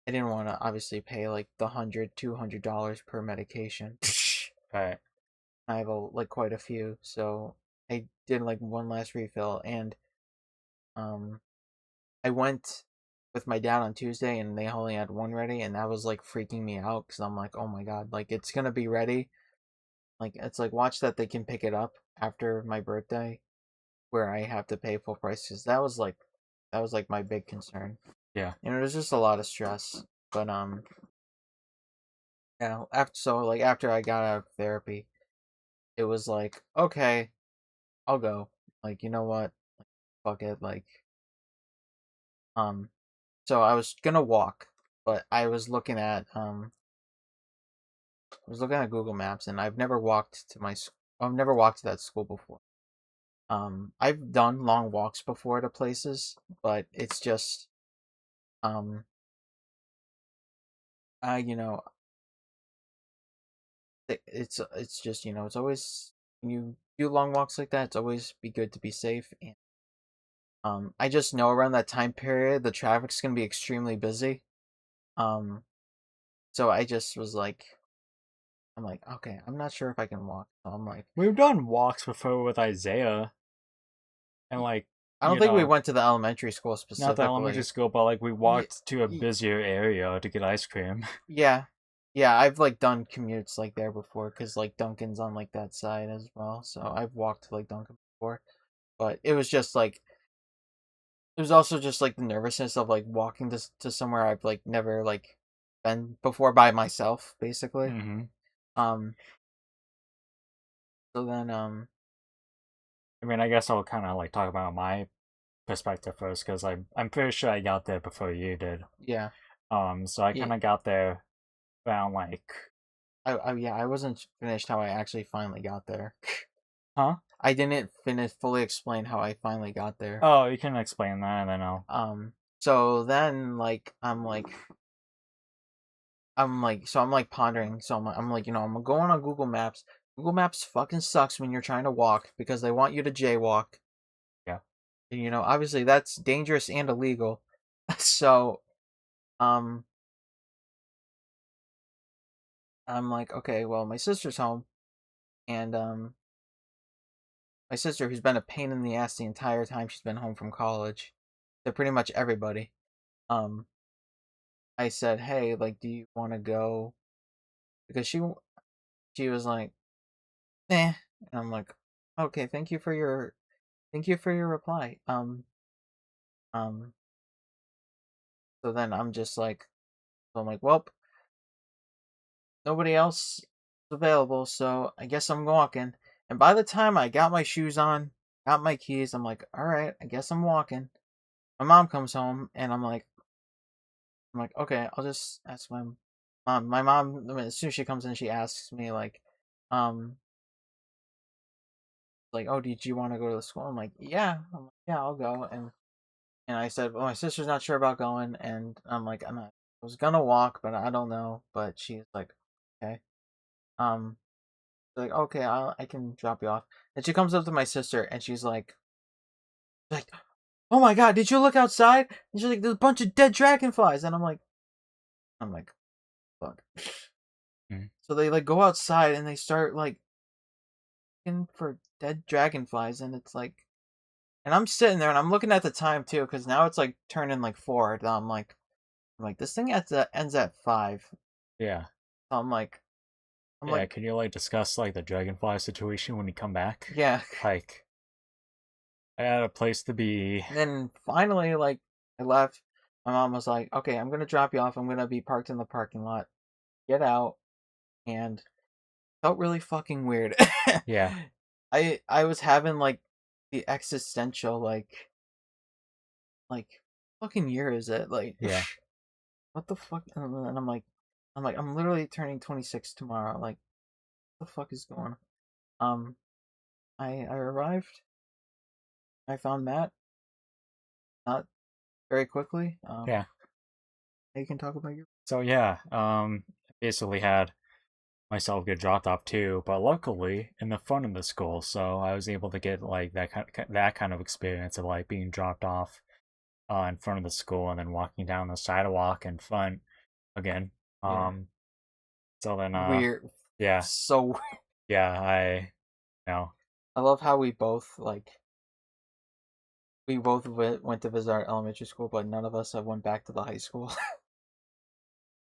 I didn't want to obviously pay like the $100-$200 per medication. right, I have like quite a few, so I did like one last refill, and um I went with my dad on Tuesday, and they only had one ready, and that was like freaking me out because I'm like, oh my god, like it's gonna be ready. Like it's like watch that they can pick it up after my birthday, where I have to pay full price because that was like my big concern. yeah, It was just a lot of stress. But after I got out of therapy, it was like okay, I'll go. Like you know what, fuck it. Like um, so I was gonna walk, but I was looking at Google Maps, and I've never walked to that school before. I've done long walks before to places, but it's just um, I you know, it's just it's always when you do long walks like that, it's always be good to be safe. And I just know around that time period the traffic's gonna be extremely busy. Um, so I just was like, I'm like, okay, I'm not sure if I can walk. So I'm like, we've done walks before with Isaiah, and like I don't think we went to the elementary school not the elementary specifically. school, but like we Yeah, walked to a busier area to get ice cream. yeah, yeah. I've like done commutes like there before because like Duncan's on like that side as well. So I've walked to like Duncan before. but it was just like it was also just like the nervousness of like walking to somewhere I've like never like been before by myself, basically. Mm-hmm. Um, so then I mean, I guess I'll kind of like talk about my perspective first because I'm pretty sure I got there before you did. yeah, So I yeah, kind of got there around like, I wasn't finished how I actually finally got there. huh? I didn't finish fully explain how I finally got there. Oh, you can explain that, and then I'll. So then like I'm like pondering. So I'm like, I'm going on Google Maps. Google Maps fucking sucks when you're trying to walk because they want you to jaywalk. Yeah. And, obviously that's dangerous and illegal. So, um, I'm like, okay, well, my sister's home, and my sister, who's been a pain in the ass the entire time she's been home from college, to pretty much everybody. Um, I said, hey, like, do you want to go? Because she was like, eh, and I'm like, okay, thank you for your reply. Um, so then so I'm like, well, nobody else is available, so I guess I'm walking. And by the time I got my shoes on, got my keys, I'm like, all right, I guess I'm walking. My mom comes home, and I'm like, okay, I'll just ask my mom. My mom, as soon as she comes in, she asks me um, oh, did you want to go to the school? I'm like, yeah, yeah, I'll go. And I said, well, my sister's not sure about going, and I'm like, I was gonna walk, but I don't know. But she's like, okay. Um, like, okay, I can drop you off. And she comes up to my sister and she's like, oh my god, did you look outside? And she's like, there's a bunch of dead dragonflies. And I'm like, fuck. Mm. So they like go outside and they start like looking for dead dragonflies, and it's like, and I'm sitting there and I'm looking at the time too, because now it's like turning like 4. And I'm like, this thing ends at 5. Yeah. So I'm Yeah. like, Can you like discuss like the dragonfly situation when you come back? yeah. Like, I had a place to be. And then finally, like, I left. My mom was like, okay, I'm gonna drop you off. I'm gonna be parked in the parking lot. Get out. And felt really fucking weird. Yeah. I was having like the existential like fucking year is it? Like Yeah. what the fuck? And I'm like I'm literally turning 26 tomorrow. Like what the fuck is going on? I arrived. I found Matt not very quickly. Yeah. You can talk about your So yeah. Basically had myself get dropped off too, but luckily in the front of the school, so I was able to get like that kind of experience of like being dropped off in front of the school and then walking down the sidewalk in front again. yeah. So then Weird. yeah, So weird. yeah, I you know I love how we both went to visit our elementary school, but none of us have went back to the high school.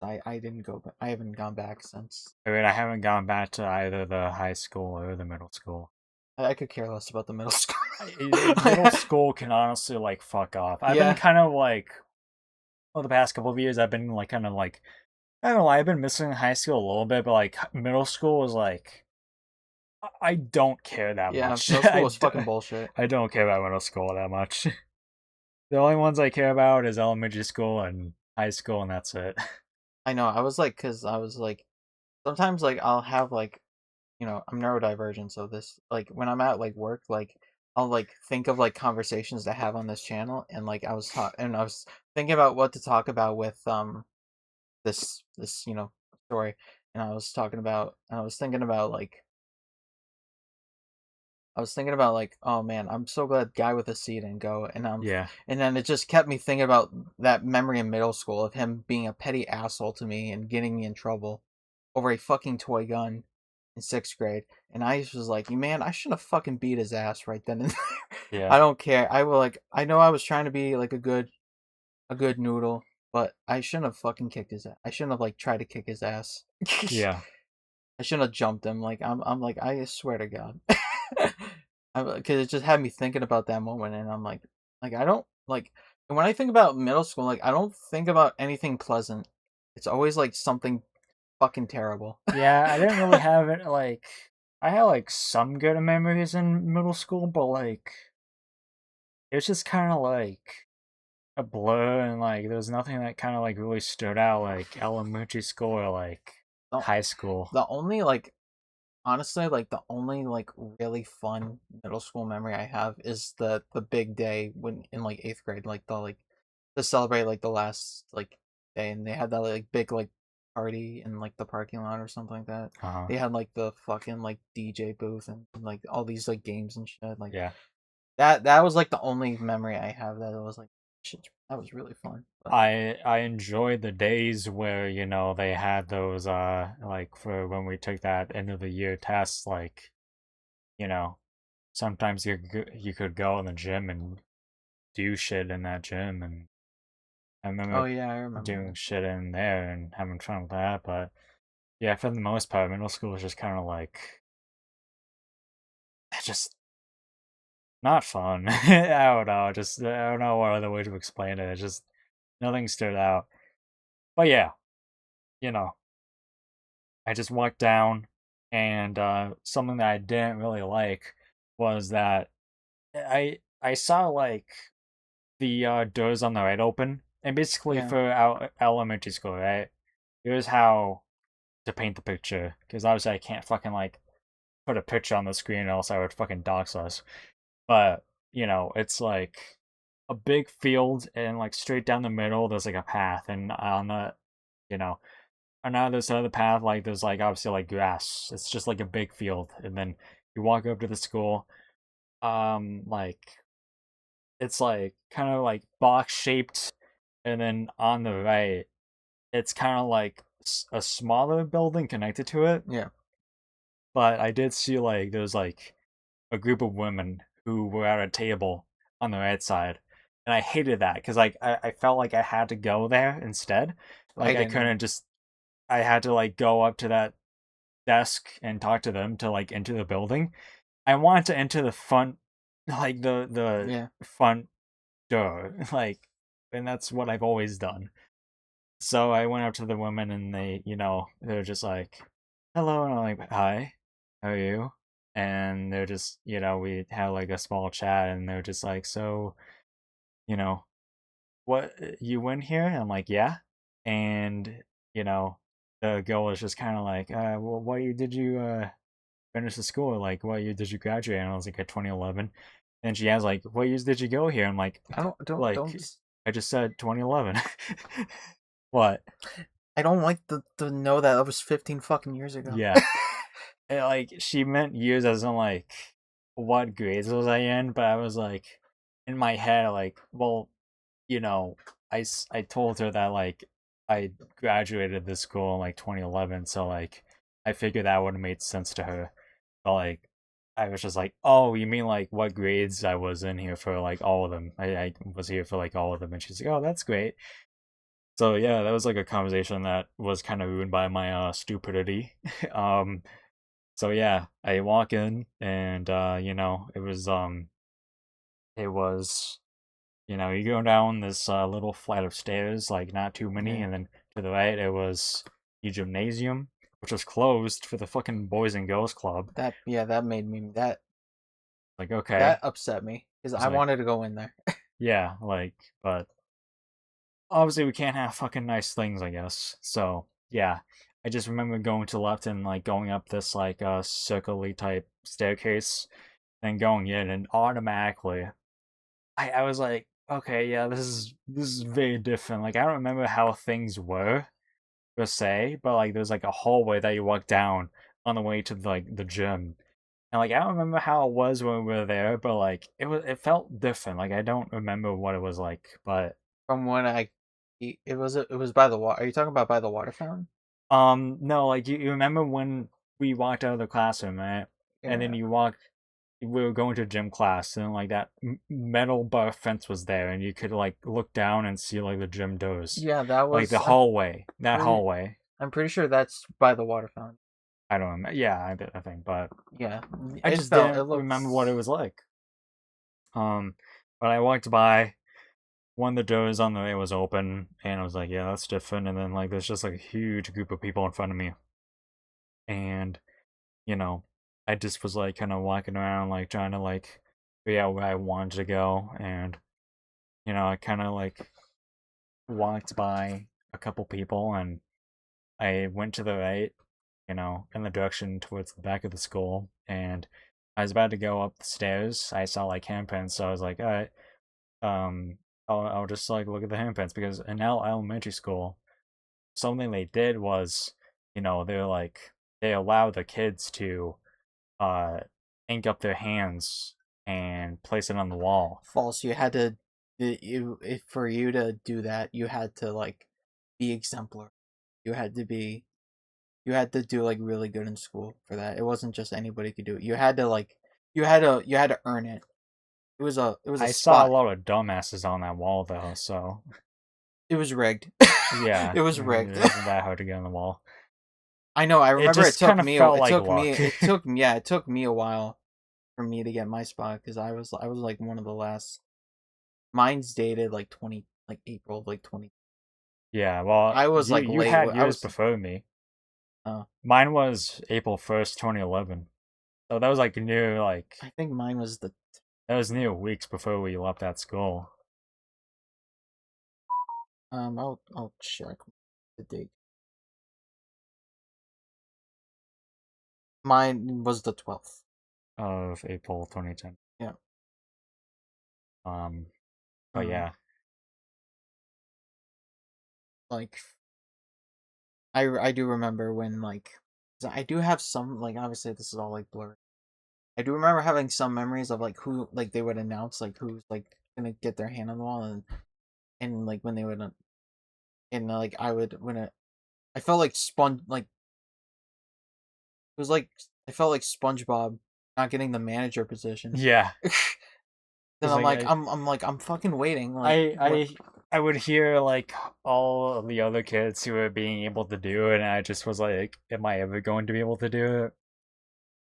I didn't go. I haven't gone back since. I mean I haven't gone back to either the high school or the middle school. I could care less about the middle school. Middle school can honestly like fuck off. I've been Yeah, kind of like the past couple of years I've been like kind of like I don't know, I've been missing high school a little bit, but like middle school was like I don't care that yeah. much. Middle school was fucking bullshit. I don't care about middle school that much. The only ones I care about is elementary school and high school, and that's it. I know. Cause I was like, sometimes like I'll have like, I'm neurodivergent, so this like when I'm at like work, like I'll like think of like conversations to have on this channel, and like I was thinking about what to talk about with this story, and I was thinking about oh man, I'm so glad Guy with a C didn't go, Yeah, and then it just kept me thinking about that memory in middle school of him being a petty asshole to me and getting me in trouble over a fucking toy gun in 6th grade, and I was like, man, I should have fucking beat his ass right then and there. yeah, I don't care. I know I was trying to be like a good noodle, but I shouldn't have fucking kicked his ass. I shouldn't have like tried to kick his ass. yeah. I shouldn't have jumped him. Like I'm like I swear to God. Because it just had me thinking about that moment, and I'm like I don't like. And when I think about middle school, like I don't think about anything pleasant. It's always like something fucking terrible. Yeah, I didn't really have it like I had like some good memories in middle school, but like it was just kind of like a blur, and like there was nothing that kind of like really stood out like elementary school or like the, high school. the only like honestly, like the only like really fun middle school memory I have is the big day when in like eighth grade, like the like to celebrate like the last like day, and they had that like big like party in like the parking lot or something like that. Uh-huh. They had like the fucking like DJ booth and like all these like games and shit. Like Yeah. that was like the only memory I have that it was like shit. That was really fun. But I enjoyed the days where, they had those like for when we took that end of the year test, like, you know, sometimes you could go in the gym and do shit in that gym, and I oh remember yeah, I remember doing that. shit in there and having fun with that. But yeah, for the most part, middle school was just kind of like just not fun. I don't know. Just I don't know what other way to explain it. It's just nothing stood out. But yeah, you know, I just walked down, and something that I didn't really like was that I saw like the doors on the right open, and basically Yeah, for our elementary school, right? Here's how to paint the picture, because obviously I can't fucking like put a picture on the screen, else I would fucking dox us. But it's like a big field, and like straight down the middle, there's like a path, and on the you know on either side of the path, like there's like obviously like grass. It's just like a big field, and then you walk up to the school. Like it's like kind of like box shaped, and then on the right, it's kind of like a smaller building connected to it. yeah. But I did see like there's like a group of women who were at a table on the right side, and I hated that because like I felt like I had to go there instead. Like I I didn't. couldn't just I had to like go up to that desk and talk to them to like enter the building. I wanted to enter the front, like the Yeah, front door, like, and that's what I've always done. So I went up to the women, and they're just like, "Hello," and I'm like, "Hi, how are you?" And they're just, we had like a small chat, and they're just like, "So, you know, what you went here?" And I'm like, "Yeah," and you know, the girl was just kind of like, well, what year did you finish the school? Like, what year did you graduate?" And I was like, at 2011. And she has like, "What years did you go here?" I'm I don't. like, I just said 2011. What? I don't like the know that was 15 fucking years ago. Yeah. And, like, she meant years as in like what grades was I in, but I was like in my head like, well, you know, I told her that like I graduated this school in like 2011, so like I figured that would have made sense to her. But like I was just like, "Oh, you mean like what grades I was in here for like all of them? I was here for like all of them." And she's like, "Oh, that's great." So yeah, that was like a conversation that was kind of ruined by my stupidity. um so yeah, I walk in, and it was you go down this little flight of stairs, like not too many, Yeah, and then to the right it was the gymnasium, which was closed for the fucking boys and girls club. that made me Like, okay. that upset me because It's I like, wanted to go in there. yeah, like, but obviously we can't have fucking nice things, I guess. So yeah, I just remember going to the left and like going up this like circle type staircase, and going in, and automatically I was like, okay, yeah, this is very different. Like I don't remember how things were per se, but like there's like a hallway that you walk down on the way to like the gym. And like I don't remember how it was when we were there, but like it felt different. Like I don't remember what it was like, but From when it was by the water. Are you talking about by the water fountain? no, like you remember when we walked out of the classroom, right? And then Yeah, we were going to gym class, and like that metal bar fence was there, and you could like look down and see like the gym doors, yeah. That like the was hallway, that pretty. hallway. I'm pretty sure that's by the water fountain. I don't remember. Yeah, I think, but Yeah, I it just felt it didn't looks. remember what it was like. Um, but I walked by, one of the doors on the way was open, and I was like, yeah, that's different. And then like there's just like a huge group of people in front of me, and you know, I just was like kind of walking around, like trying to like figure out where I wanted to go, and I kind of like walked by a couple people, and I went to the right, in the direction towards the back of the school, and I was about to go up the stairs. I saw like handprints, so I was like, all right, um, I'll just like look at the handprints because in elementary school, something they did was, they're like they allow the kids to uh ink up their hands and place it on the wall. False. You had to if for you to do that, you had to like be exemplar. You had to be you had to do like really good in school for that. It wasn't just anybody could do it. You had to like you had to earn it. It was a I saw a spot. lot of dumbasses on that wall though, so It was rigged. yeah, It was rigged. it isn't that hard to get on the wall. I know. I It remember just kind of felt like luck. it took me a while for me to get my spot because I was like one of the last. Mine's dated like 20 like April of like 20. Yeah, well, I was like you late. had I yours was before me. uh Mine was April 1st, 2011. So that was like near like I think mine was the that was near weeks before we left that school. I'll check the date. Mine was the 12th. Of April 2010. Yeah. Um, but Um yeah, like I do remember when like I do have some like obviously this is all like blurry. I do remember having some memories of like who like they would announce like who's like gonna get their hand on the wall and like when they would and like I would when I felt like sponge like it was like I felt like SpongeBob not getting the manager position. yeah. Then It's like I'm like I'm fucking waiting like I what I I would hear like all of the other kids who were being able to do it, and I just was like, am I ever going to be able to do it?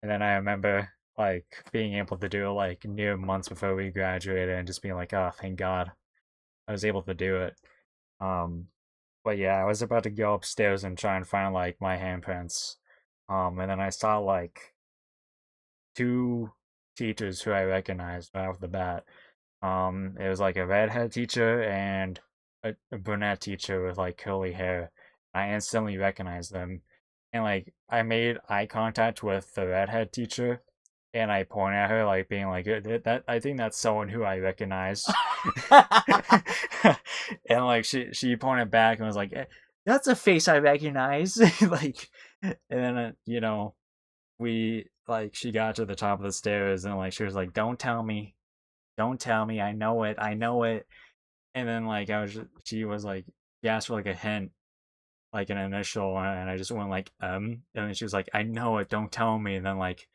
And then I remember like being able to do it like near months before we graduated, and just being like, oh, thank God, I was able to do it. Um, but yeah, I was about to go upstairs and try and find like my handprints. And then I saw like two teachers who I recognized right off the bat. It was like a redhead teacher and a brunette teacher with like curly hair. I instantly recognized them, and like I made eye contact with the redhead teacher, and I point at her like being like that. I think that's someone who I recognize, and like she pointed back and was like, "That's a face I recognize." Like, and then we like she got to the top of the stairs and like she was like, don't tell me, I know it." And then like she was like, she asked for like a hint, like an initial, and I just went like and then she was like, I know it, don't tell me. And then like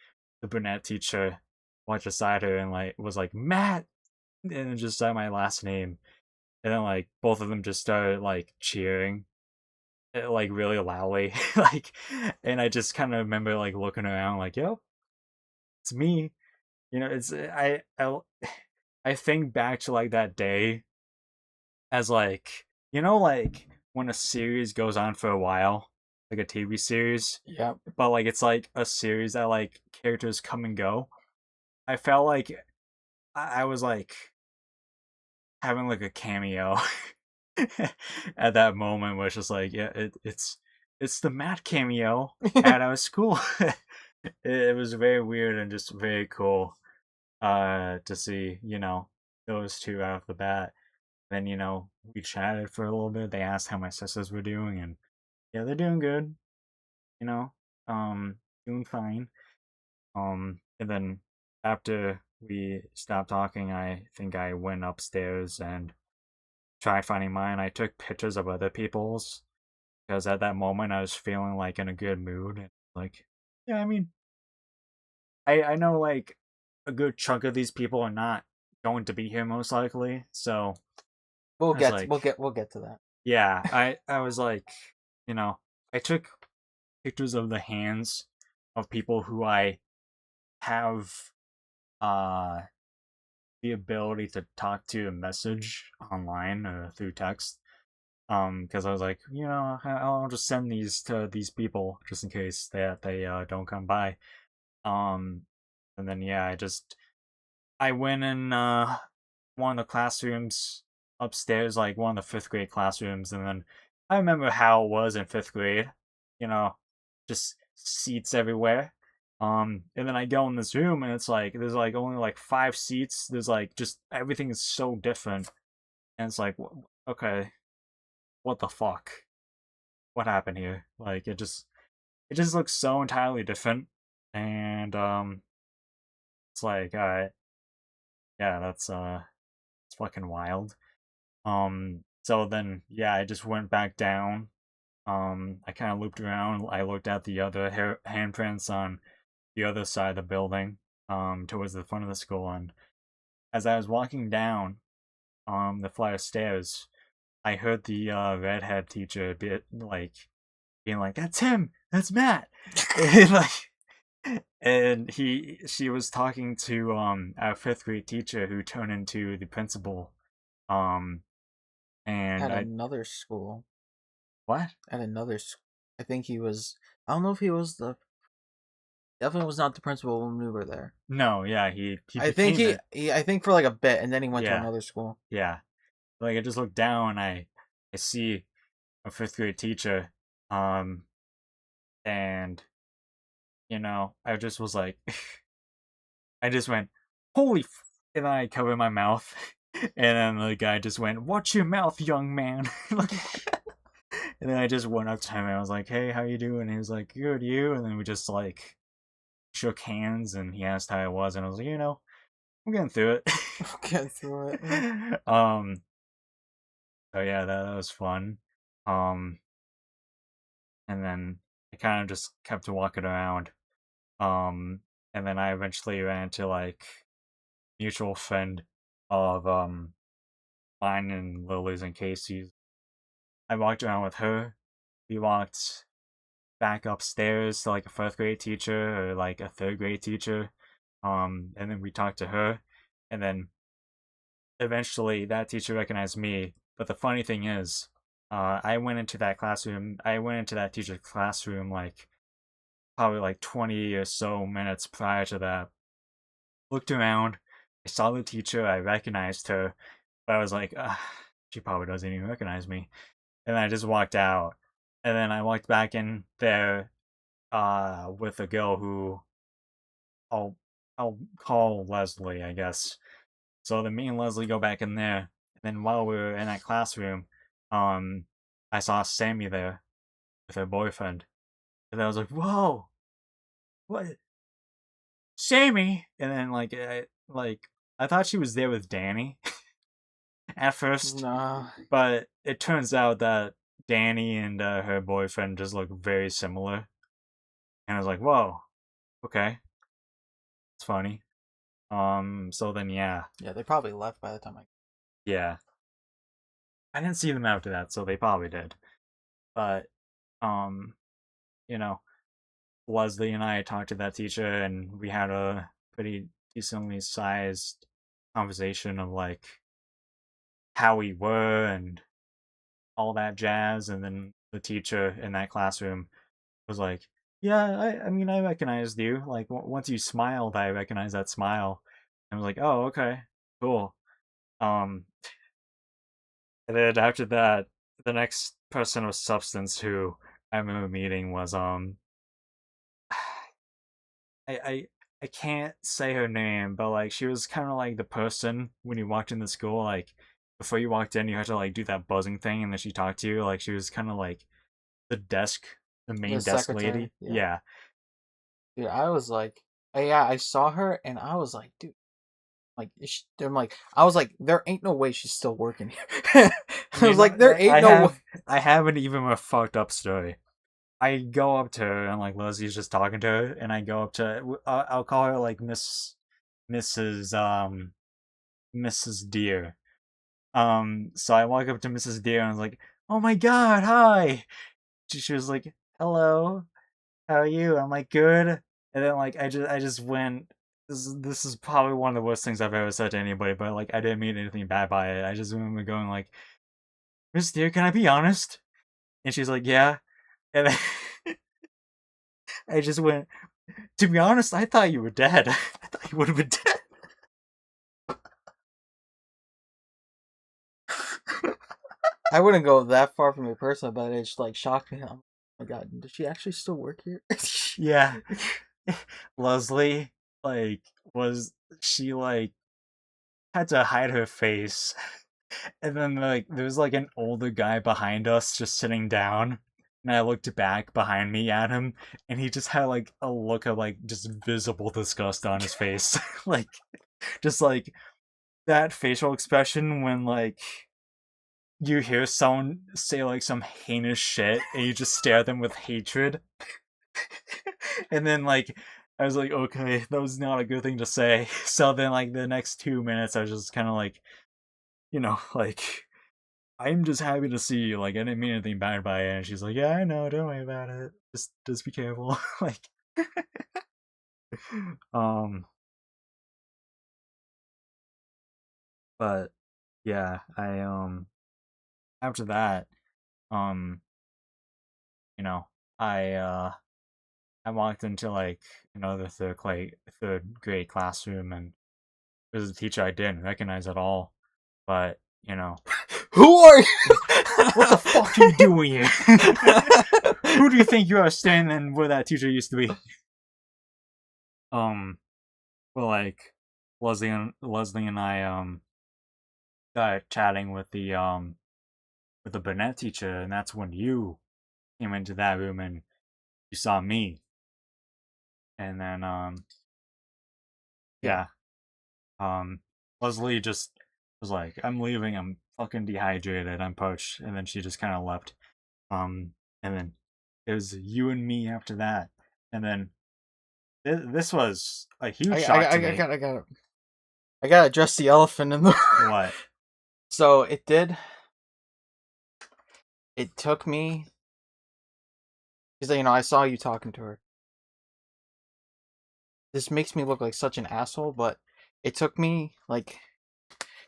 the brunette teacher walked beside her and like was like, Matt, and then just said my last name, and then like both of them just started like cheering like really loudly, like, and I just kind of remember like looking around like, yep, it's me. It's I think back to like that day as like like when a series goes on for a while, like a TV series, yeah. but like it's like a series that like characters come and go. I felt like I was like having like a cameo at that moment, where it's just like, yeah, it's the Matt cameo at our school. It was very weird and just very cool to see those two out of the bat. Then we chatted for a little bit. They asked how my sisters were doing, and yeah, they're doing good. You know, um, doing fine. And then after we stopped talking, I think I went upstairs and tried finding mine. I took pictures of other people's because at that moment I was feeling like in a good mood, and like, yeah, I mean, I know like a good chunk of these people are not going to be here most likely, so I was like, We'll get to that. yeah, I was like, you know, I took pictures of the hands of people who I have uh the ability to talk to a message online or through text. Because I was like, I'll just send these to these people just in case they don't come by. Um, and then yeah, I went in one of the classrooms upstairs, like one of the fifth grade classrooms, and then I remember how it was in fifth grade, you know, just seats everywhere. And then I go in this room and it's like there's like only like 5 seats. There's like just everything is so different, and it's like, okay, what the fuck? What happened here? Like it just looks so entirely different, and it's like, yeah, it's fucking wild. So then, yeah, I just went back down. I kind of looped around. I looked at the other handprints on the other side of the building, towards the front of the school. And as I was walking down, the flight of stairs, I heard the redhead teacher being like, "That's him. That's Matt." And she was talking to our fifth grade teacher who turned into the principal. Um, and At I another school. what? At another I think he was. I don't know if he was the. Definitely was not the principal when we were there. No, yeah, he I think became it. I think for like a bit, and then he went to Yeah, another school. yeah. Like I just look down, I see a fifth grade teacher, um, and I just was like, I just went, holy, and then I covered my mouth, and then the guy just went, watch your mouth, young man. And then I just went up to him and I was like, hey, how you doing? And he was like, good, you? And then we just like shook hands and he asked how I was, and I was like, I'm getting through it. Get through it. So yeah, that was fun. Um, and then I kind of just kept walking around. Um, and then I eventually ran into like mutual friend of mine and Lily's and Casey's. I walked around with her. We walked back upstairs to like a fourth grade teacher or like a third grade teacher. And then we talked to her, and then eventually that teacher recognized me. But the funny thing is, I went into that classroom. I went into that teacher's classroom like probably like 20 or so minutes prior to that. Looked around. I saw the teacher. I recognized her, but I was like, she probably doesn't even recognize me. And then I just walked out. And then I walked back in there with a girl who I'll I'll call Leslie, I guess. So then me and Leslie go back in there, and then while we were in that classroom, um, I saw Sammy there with her boyfriend, and I was like, "Whoa, what, Sammy?" And then I thought she was there with Danny at first, Nah. but it turns out that Danny and her boyfriend just look very similar, and I was like, "Whoa, okay, it's funny." So then yeah, Yeah, they probably left by the time I. yeah, I didn't see them after that, so they probably did. But um, you know, Leslie and I talked to that teacher, and we had a pretty decently sized conversation of like how we were and all that jazz. And then the teacher in that classroom was like, "Yeah, I mean, I recognized you. Like once you smiled, I recognized that smile." And I was like, "Oh, okay, cool." Um, and then after that, the next person of substance who I remember meeting was I I I can't say her name, but like she was kind of like the person when you walked in the school, like before you walked in, you had to like do that buzzing thing, and then she talked to you. Like she was kind of like the desk, the The main desk secretary. lady. Yeah. Yeah, Dude, I was like, yeah, I saw her, and I was like, dude, like, I was like, there ain't no way she's still working here. I was like, there ain't no way. I have an even more fucked up story. I go up to her and like Leslie's just talking to her, and I go up to I'll call her like Mrs. Mrs. Deer. So I walk up to Mrs. Deer and I was like, "Oh my god, hi!" She was like, "Hello, how are you?" I'm like, "Good." And then like I just went. This is probably one of the worst things I've ever said to anybody, but like I didn't mean anything bad by it. I just remember going like, "Miss Dear, can I be honest?" And she's like, "Yeah." And then I just went, "To be honest, I thought you were dead. I thought you would have been dead." I wouldn't go that far from your person, but it just like shocked me. Oh my god, does she actually still work here? Yeah. Leslie, like, was she like had to hide her face. And then like there was like an older guy behind us just sitting down. And I looked back behind me at him, and he just had like a look of like just visible disgust on his face. Like just like that facial expression when like you hear someone say like some heinous shit and you just stare at them with hatred. And then like I was like, okay, that was not a good thing to say. So then like the next 2 minutes I was just kinda like, like, I'm just happy to see you. Like I didn't mean anything bad by it. And she's like, yeah, I know, don't worry about it. Just be careful. Like um but yeah, I after that, um, you know, I I walked into like another third grade classroom, and there was a teacher I didn't recognize at all. But Who are you? what the fuck are you doing here? Who do you think you are standing where that teacher used to be? Well, like Leslie and I got chatting with the Burnett teacher, and that's when you came into that room and you saw me, and then yeah. Leslie just was like, I'm leaving, I'm fucking dehydrated, I'm parched, and then she just kind of left. And then it was you and me after that, and then this was a huge shock to me. I gotta address the elephant in the room. What? So it took me, because I saw you talking to her. This makes me look like such an asshole, but it took me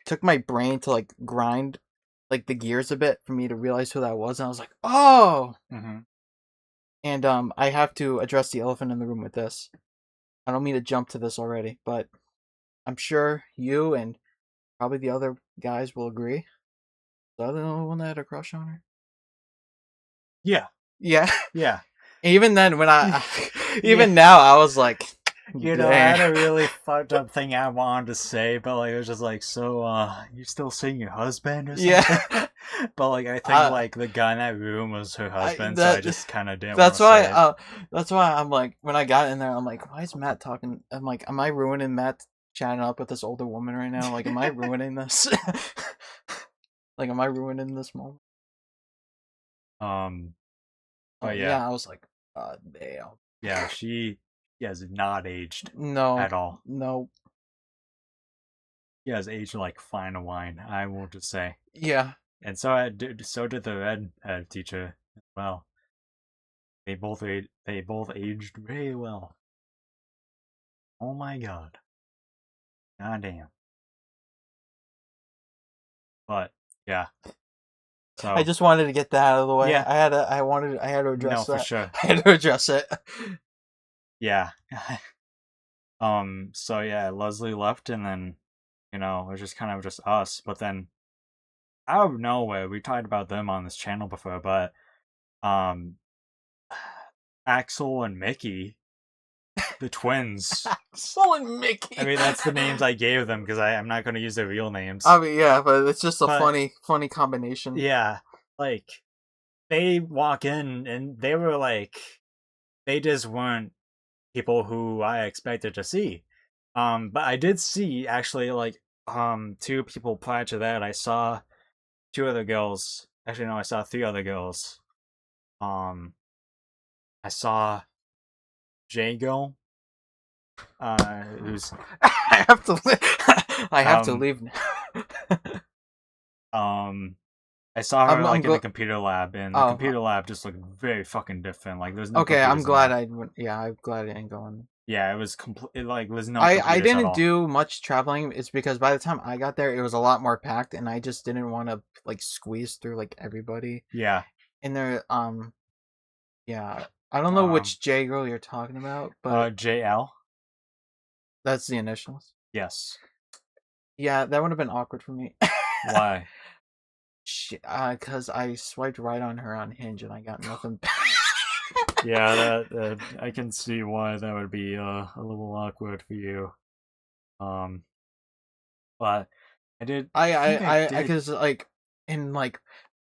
took my brain to like grind like the gears a bit for me to realize who that was, and I was like, oh. Mm-hmm. And I have to address the elephant in the room with this. I don't mean to jump to this already, but I'm sure you and probably the other guys will agree. Was I the only one that had a crush on her? Yeah. Yeah. Yeah. Even then, when even now, I was like, I had a really fucked up thing I wanted to say, but like it was just like, so you still seeing your husband or something? Yeah. But like I think like the guy in that room was her husband, so I just kind of didn't. That's why. That's why I'm like, when I got in there, I'm like, why is Matt talking? I'm like, am I ruining Matt chatting up with this older woman right now? Like, am I ruining this? Like, am I ruining this moment? But yeah, I was like, damn. Yeah, she has not aged No at all. No. She has aged like fine wine, I will just say. Yeah. And so did the ed teacher as well. They both aged very well. Oh my god. God damn. But yeah. So I just wanted to get that out of the way. Yeah. I had to address that. No, for sure. I had to address it. Yeah. So yeah, Leslie left, and then it was just kind of just us. But then out of nowhere, we talked about them on this channel before, but Axel and Mickey, the twins. Axel and Mickey. I mean, that's the names I gave them because I'm not going to use their real names. I mean, yeah, but it's just a funny combination. Yeah, like they walk in and they were like, they just weren't people who I expected to see. But I did see actually like two people prior to that. I saw two other girls. Actually, no, I saw three other girls. I saw Jago, who's I have to leave now. I saw her in the computer lab, and the computer lab just looked very fucking different. Like there's no. Okay, I'm glad I didn't go on. Yeah, it was complete. It, like, was no I computers at didn't all. do much traveling. It's because by the time I got there, it was a lot more packed, and I just didn't want to like squeeze through like everybody. Yeah. And there, yeah, I don't know Um. which J girl you're talking about, but JL. that's the initials. Yes. Yeah, that would have been awkward for me. Why? Cause I swiped right on her on Hinge and I got nothing back. Yeah, that I can see why that would be a little awkward for you. Um, but think I did. Cause like in like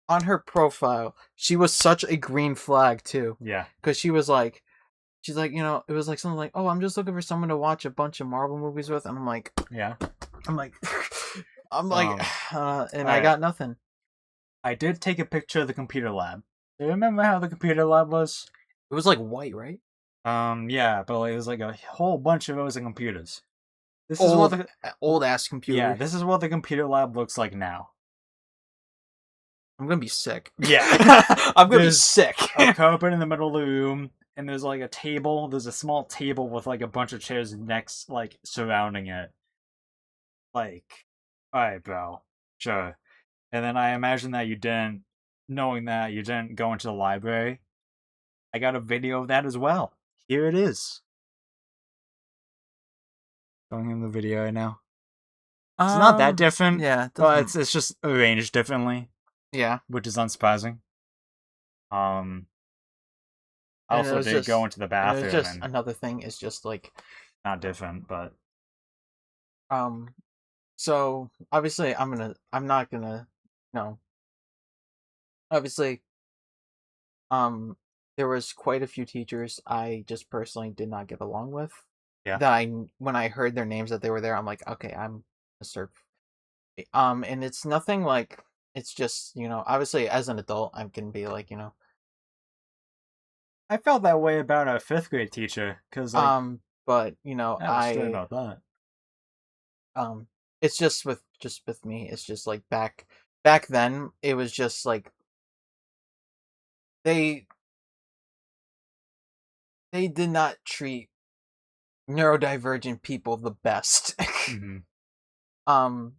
on her profile, she was such a green flag too. Yeah. Cause she's like, it was like something like, oh, I'm just looking for someone to watch a bunch of Marvel movies with, and Yeah. I'm like, I'm like, Um. and All I right. got nothing. I did take a picture of the computer lab. Do you remember how the computer lab was? It was like white, right? Yeah, but like, it was like a whole bunch of rows of computers. This is what Old, the old ass Yeah, computer. this is what the computer lab looks like now. I'm gonna be sick. Yeah. I'm gonna be There's sick. a carpet in the middle of the room, and there's like a table. There's a small table with like a bunch of chairs next, like surrounding it. Like, alright, bro, sure. And then I imagine that knowing that you didn't go into the library. I got a video of that as well. Here it is. Showing him the video right now. It's not that different, Yeah, it but doesn't. it's just arranged differently, Yeah, which is unsurprising. Um, I and also did go into the it was bathroom just and another thing. Is just like, not different, but um, so obviously I'm not gonna, no, obviously, um, there was quite a few teachers I just personally did not get along with. yeah. When I heard their names that they were there, I'm like, okay, I'm a serve. And it's nothing like, it's just, obviously as an adult, I can be like, I felt that way about a fifth grade teacher because, like, but I was straight about that. um, it's just with me. It's just like back then, it was just like they they did not treat neurodivergent people the best. Hmm. um,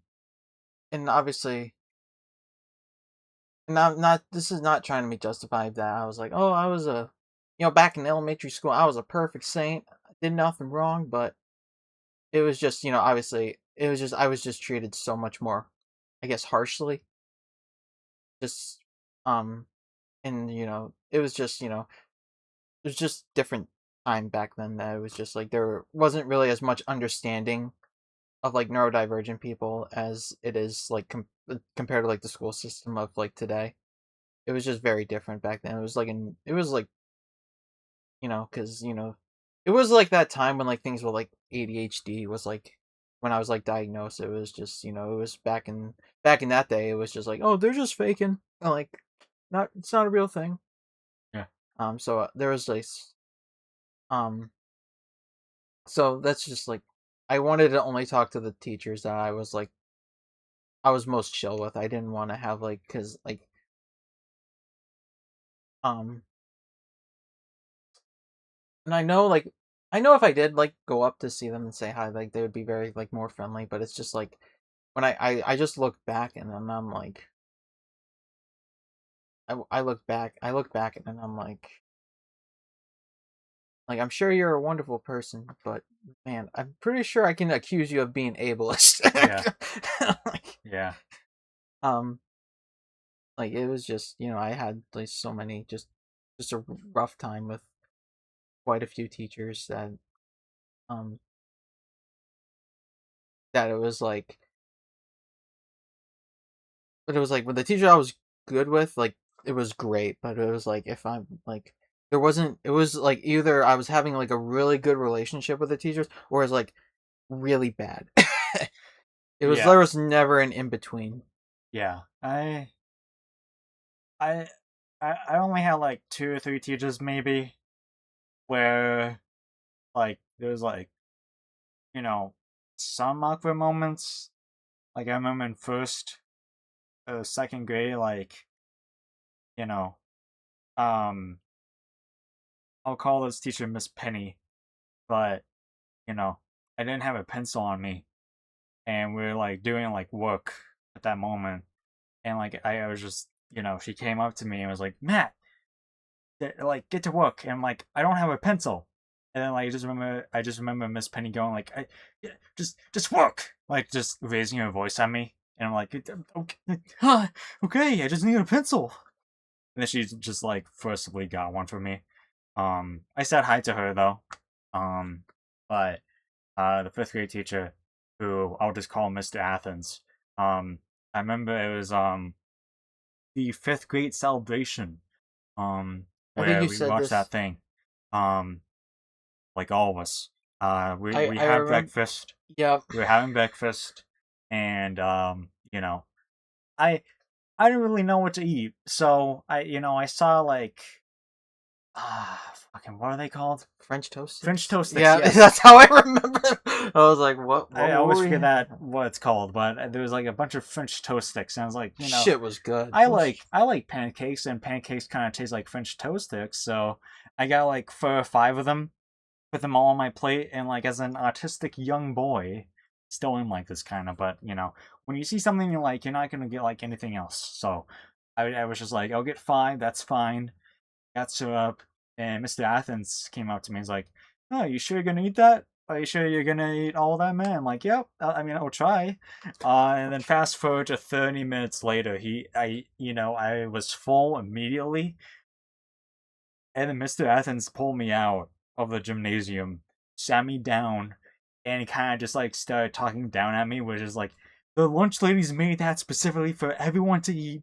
and obviously, not this is not trying to be justified that I was like, oh, I was back in elementary school, I was a perfect saint, I did nothing wrong, but it was just, obviously, it was just I was just treated so much more, I guess, harshly. Just um, and it was just different time back then. That it was just like there wasn't really as much understanding of like neurodivergent people as it is like compared to like the school system of like today. It was just very different back then. It was like because it was like that time when like things were like ADHD was like when I was like diagnosed. It was just it was back in that day. It was just like, oh, they're just faking. And, like, not it's not a real thing. Yeah. So there was like um so that's just like I wanted to only talk to the teachers that I was most chill with. I didn't want to have like because like um and I know if I did like go up to see them and say hi, like they would be very like more friendly. But it's just like when I just look back and then I'm like I look back and then I'm like I'm sure you're a wonderful person, but man, I'm pretty sure I can accuse you of being ableist. Yeah. like, Yeah. um, like it was just I had like so many just a rough time with quite a few teachers um that it was like but it was like with the teacher I was good with, like it was great, but it was like if I'm like there wasn't it was like either I was having like a really good relationship with the teachers or it was like really bad. Yeah. There was never an in between. Yeah. I I only had like two or three teachers maybe where like there was like you know some awkward moments. Like I remember in first or second grade, like you know, um, I'll call this teacher Miss Penny, but you know, I didn't have a pencil on me, and we were like doing like work at that moment, and like I was just, she came up to me and was like, Matt, like get to work, and I'm like, I don't have a pencil. And then like I just remember Miss Penny going like, yeah, just work, like just raising her voice at me, and I'm like, okay, okay, I just need a pencil. And then she just like forcibly got one for me. I said hi to her though. But the fifth grade teacher, who I'll just call Mr. Athens. I remember it was the fifth grade celebration. I think Where you we said watched that this. thing. Um, like all of us. We I had remember. breakfast. Yeah, We were having breakfast, and I I didn't really know what to eat, so I saw like fucking what are they called? French toast French sticks. toast sticks. Yeah, Yes, that's how I remember. I was like, what? I What were always we forget having? that what it's called, but there was like a bunch of French toast sticks, and I was like, Shit was good. I like pancakes, and pancakes kind of taste like French toast sticks, so I got like 4 or 5 of them, put them all on my plate, and like as an autistic young boy, still am like this kind of, but when you see something you like, you're not gonna get like anything else. So I was just like, I'll get 5, that's fine. Got syrup, and Mr. Athens came up to me and was like, "Oh, you sure you're gonna eat that? Are you sure you're gonna eat all that, man?" I'm like, "Yep. I mean, I'll try." And then fast forward to 30 minutes later, I was full immediately, and then Mr. Athens pulled me out of the gymnasium, sat me down, and he kind of just like started talking down at me, which is like, the lunch ladies made that specifically for everyone to eat,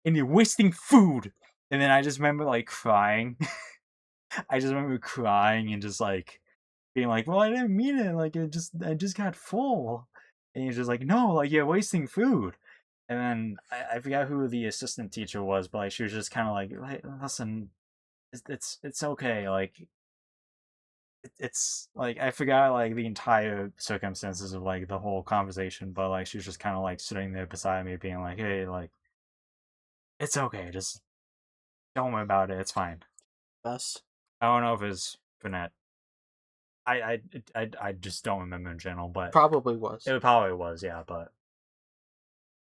and you're wasting food. And then I just remember like crying. I just remember crying and just like being like, "Well, I didn't mean it. Like, I just got full." And he's just like, "No, like you're wasting food." And then I forgot who the assistant teacher was, but like she was just kind of like, "Listen, it's okay. Like, it's like I forgot like the entire circumstances of like the whole conversation, but like she was just kind of like sitting there beside me, being like, "Hey, like it's okay. Just don't worry about it. It's fine." Best. I don't know if it's Finette. I just don't remember in general, but Probably was. it probably was, yeah, but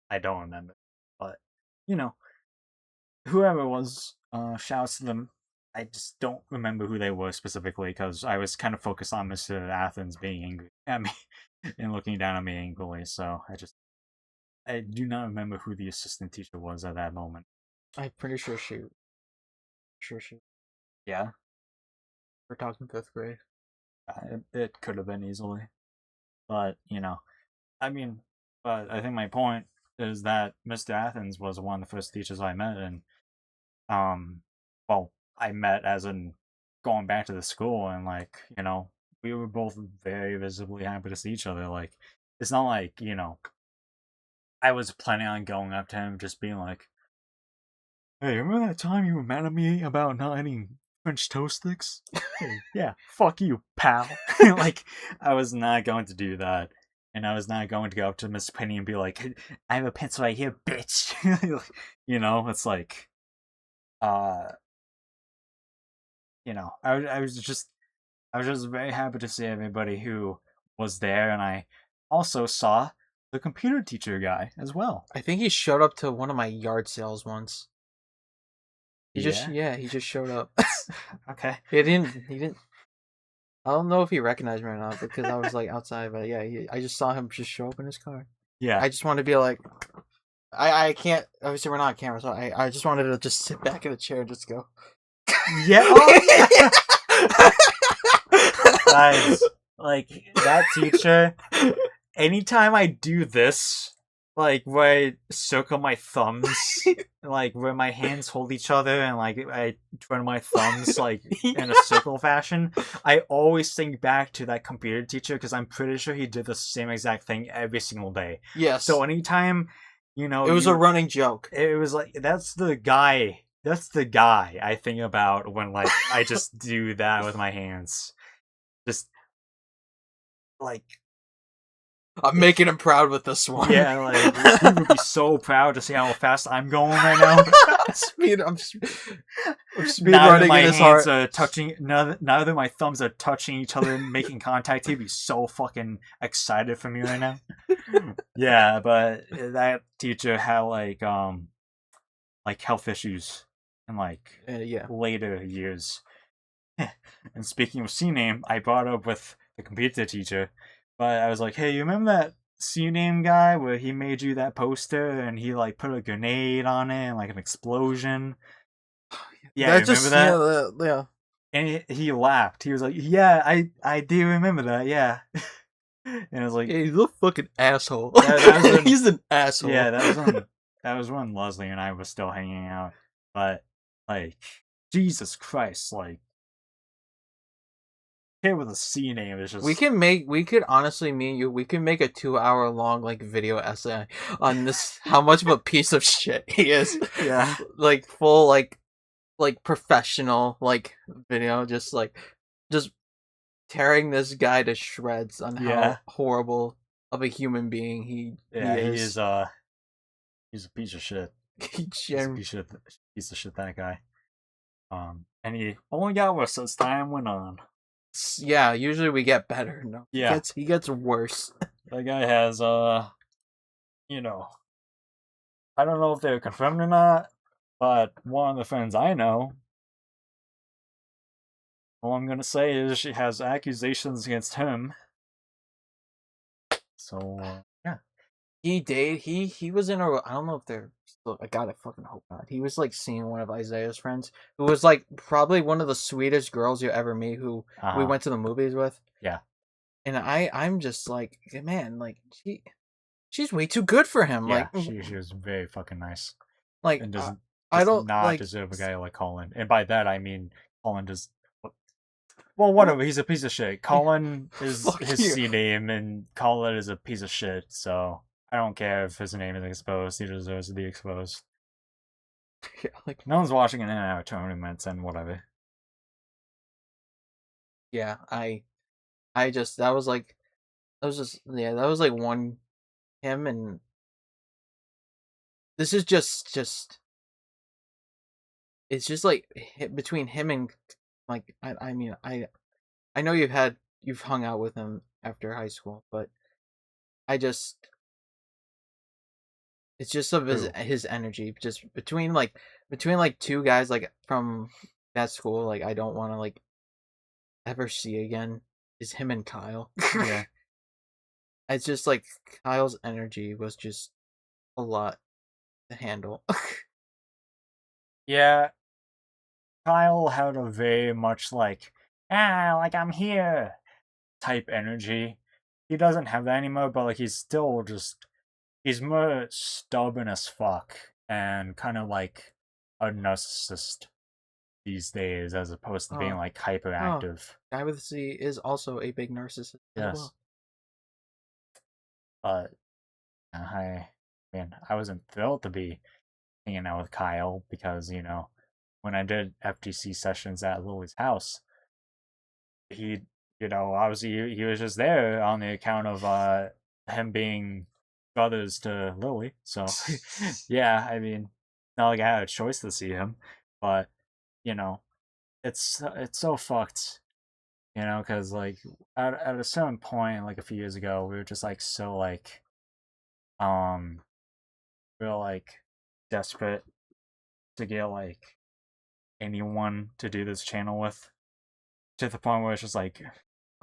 I don't remember. But you know, whoever it was, shouts to them. I just don't remember who they were specifically because I was kind of focused on Mr. Athens being angry at me and looking down at me angrily. So I do not remember who the assistant teacher was at that moment. I'm pretty sure she. Yeah, We're talking fifth grade. it could have been easily, but I mean, but I think my point is that Mr. Athens was one of the first teachers I met, and um, well, I met as in going back to the school, and like we were both very visibly happy to see each other. Like, it's not like I was planning on going up to him, just being like, "Hey, remember that time you were mad at me about not eating French toast sticks? Hey, yeah, fuck you, pal." Like, I was not going to do that. And I was not going to go up to Miss Penny and be like, "Hey, I have a pencil right here, bitch." It's like, uh, I was just very happy to see everybody who was there, and I also saw the computer teacher guy as well. I think he showed up to one of my yard sales once. Yeah. He just showed up. Okay. He didn't. I don't know if he recognized me or not because I was like outside, but yeah, I just saw him just show up in his car. Yeah. I just wanted to be like, I can't. Obviously, we're not on camera, so I just wanted to just sit back in a chair and just go. Yeah. Oh yeah. Guys, like that teacher. Anytime I do this, like where I circle my thumbs, like where my hands hold each other, and like I turn my thumbs like in a circle fashion, I always think back to that computer teacher because I'm pretty sure he did the same exact thing every single day. Yes. So anytime, It was a running joke. it was like that's the guy. That's the guy I think about when like I just do that with my hands. Just like I'm making him proud with this one. Yeah, like he would be so proud to see how fast I'm going right now. I'm speed Neither running my in his hands heart. are touching. Neither my thumbs are touching each other, making contact. He'd be so fucking excited for me right now. Yeah, but that teacher had like health issues in like Yeah. later years. And speaking of C name, I brought up with the computer teacher, but I was like, "Hey, you remember that C name guy where he made you that poster and he like put a grenade on it and like an explosion?" Yeah, you That remember just that? yeah. And he laughed. He was like, "Yeah, I do remember that. Yeah." And I was like, Yeah, he's a fucking asshole. that was when, He's an asshole. yeah, that was when Leslie and I was still hanging out. But like, Jesus Christ, like, kid with a C name is just we could honestly, me and you, we could make a 2 hour long like video essay on this, how much of a piece of shit he is. yeah. Like full like professional like video, just tearing this guy to shreds on Yeah. how horrible of a human being he Yeah, he is. is he's a piece of shit. He He's a piece of shit that guy. And he only got worse as time went on. yeah, usually we get better. No, Yeah. he gets worse. That guy has you know, I don't know if they're confirmed or not, but one of the friends I know, all I'm gonna say is she has accusations against him. So yeah. He was in a, I don't know if they're still, I gotta fucking hope not. He was like seeing one of Isaiah's friends, who was like probably one of the sweetest girls you ever meet, who we went to the movies with. Yeah. And I'm just like, man, like she's way too good for him. Yeah, Like she was very fucking nice. like And does I don't not like deserve a guy like Colin. And by that I mean Colin does well, whatever, he's a piece of shit. Colin is Fuck his you. C name and Colin is a piece of shit, so I don't care if his name is exposed, he deserves to be exposed. yeah, like No one's watching an in-and-out tournaments and whatever. yeah, I just that was like that was just yeah, that was like one him, and this is just it's just like between him and like I mean I know you've hung out with him after high school, but I just it's just of Who? his energy, just between like two guys like from that school, like I don't want to like ever see again, is him and Kyle. Yeah. It's just like Kyle's energy was just a lot to handle. Yeah, Kyle had a very much like, like I'm here type energy. He doesn't have that anymore, but like he's still just he's more stubborn as fuck and kind of like a narcissist these days as opposed to being Oh, like oh, hyperactive. Guy with C is also a big narcissist as Yes. well. But I wasn't thrilled to be hanging out with Kyle because, when I did FTC sessions at Lily's house, he, obviously he was just there on the account of him being brothers to Lily. So, yeah, I mean, not like I had a choice to see him, but you know, it's so fucked, because like at a certain point, like a few years ago, we were just like so like um we were like desperate to get like anyone to do this channel with, to the point where it's just like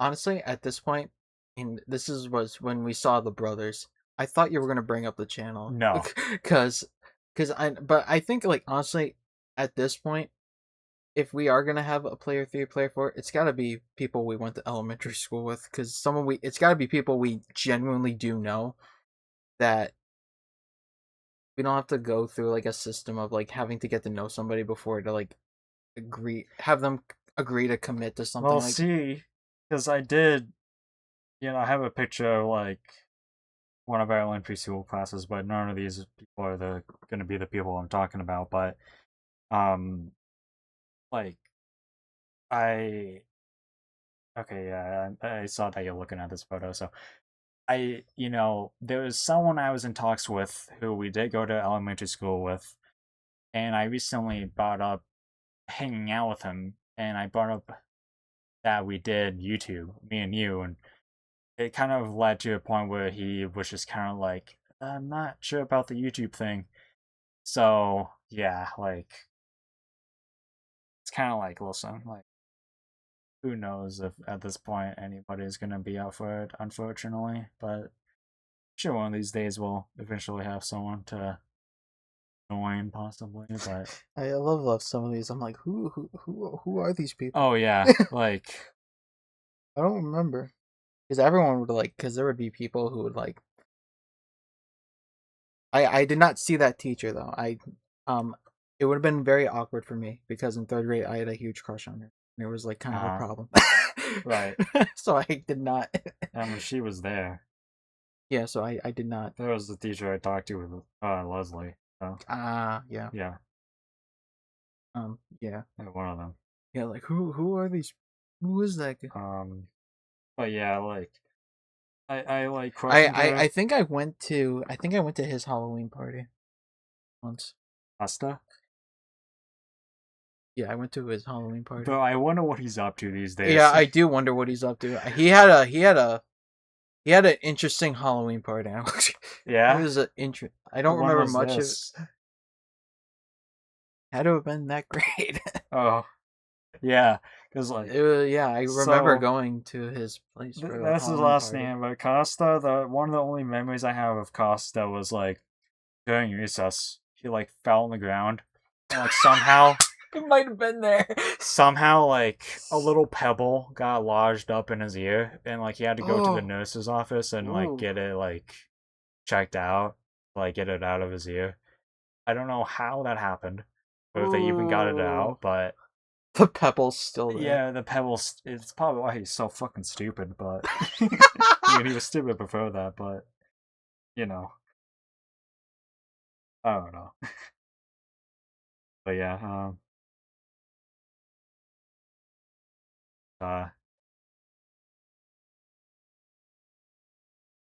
Honestly, at this point, and was when we saw the brothers. I thought you were gonna bring up the channel, no. because but I think like honestly, at this point, if we are gonna have a player 3, player 4, it's gotta be people we went to elementary school with, because it's gotta be people we genuinely do know, that we don't have to go through like a system of like having to get to know somebody before to like have them agree to commit to something Well, like. see, because I did, I have a picture of like one of our elementary school classes, but none of these people are gonna be the people I'm talking about. But um, like I okay, yeah, I saw that you're looking at this photo. So there was someone I was in talks with who we did go to elementary school with, and I recently brought up hanging out with him, and I brought up that we did YouTube, me and you, and it kind of led to a point where he was just kind of like, I'm not sure about the YouTube thing. So yeah, like it's kind of like, listen, like who knows if at this point anybody's gonna be up for it, unfortunately. But sure, one of these days we'll eventually have someone to join, possibly. But I love some of these. I'm like, who are these people? oh yeah, like I don't remember because everyone would like because there would be people who would like. I did not see that teacher though. Um it would have been very awkward for me because in third grade I had a huge crush on her. And it was like kind of a problem. right. So I did not. I mean, she was there. Yeah, so I did not. That was the teacher I talked to with Leslie. So Yeah. yeah, Yeah. one of them. Yeah, like who are these? Who is that guy? But yeah, like I like questioned her. I think I went to his Halloween party once. Asta. Yeah, I went to his Halloween party. Though I wonder what he's up to these days. Yeah, I do wonder what he's up to. He had an interesting Halloween party. Yeah. It was I don't remember much of it. Had to have been that great. Oh, yeah, because like I remember going to his place. For that's his last name, but Costa. One of the only memories I have of Costa was like during recess. He like fell on the ground, and, like somehow. It might have been there. Somehow, like a little pebble got lodged up in his ear, and like he had to go to the nurse's office and like get it like checked out, like get it out of his ear. I don't know how that happened, or if they even got it out, but the pebble's still there. Yeah, the pebble's. It's probably why he's so fucking stupid. But I mean, he was stupid before that, but you know, I don't know. But yeah, uh,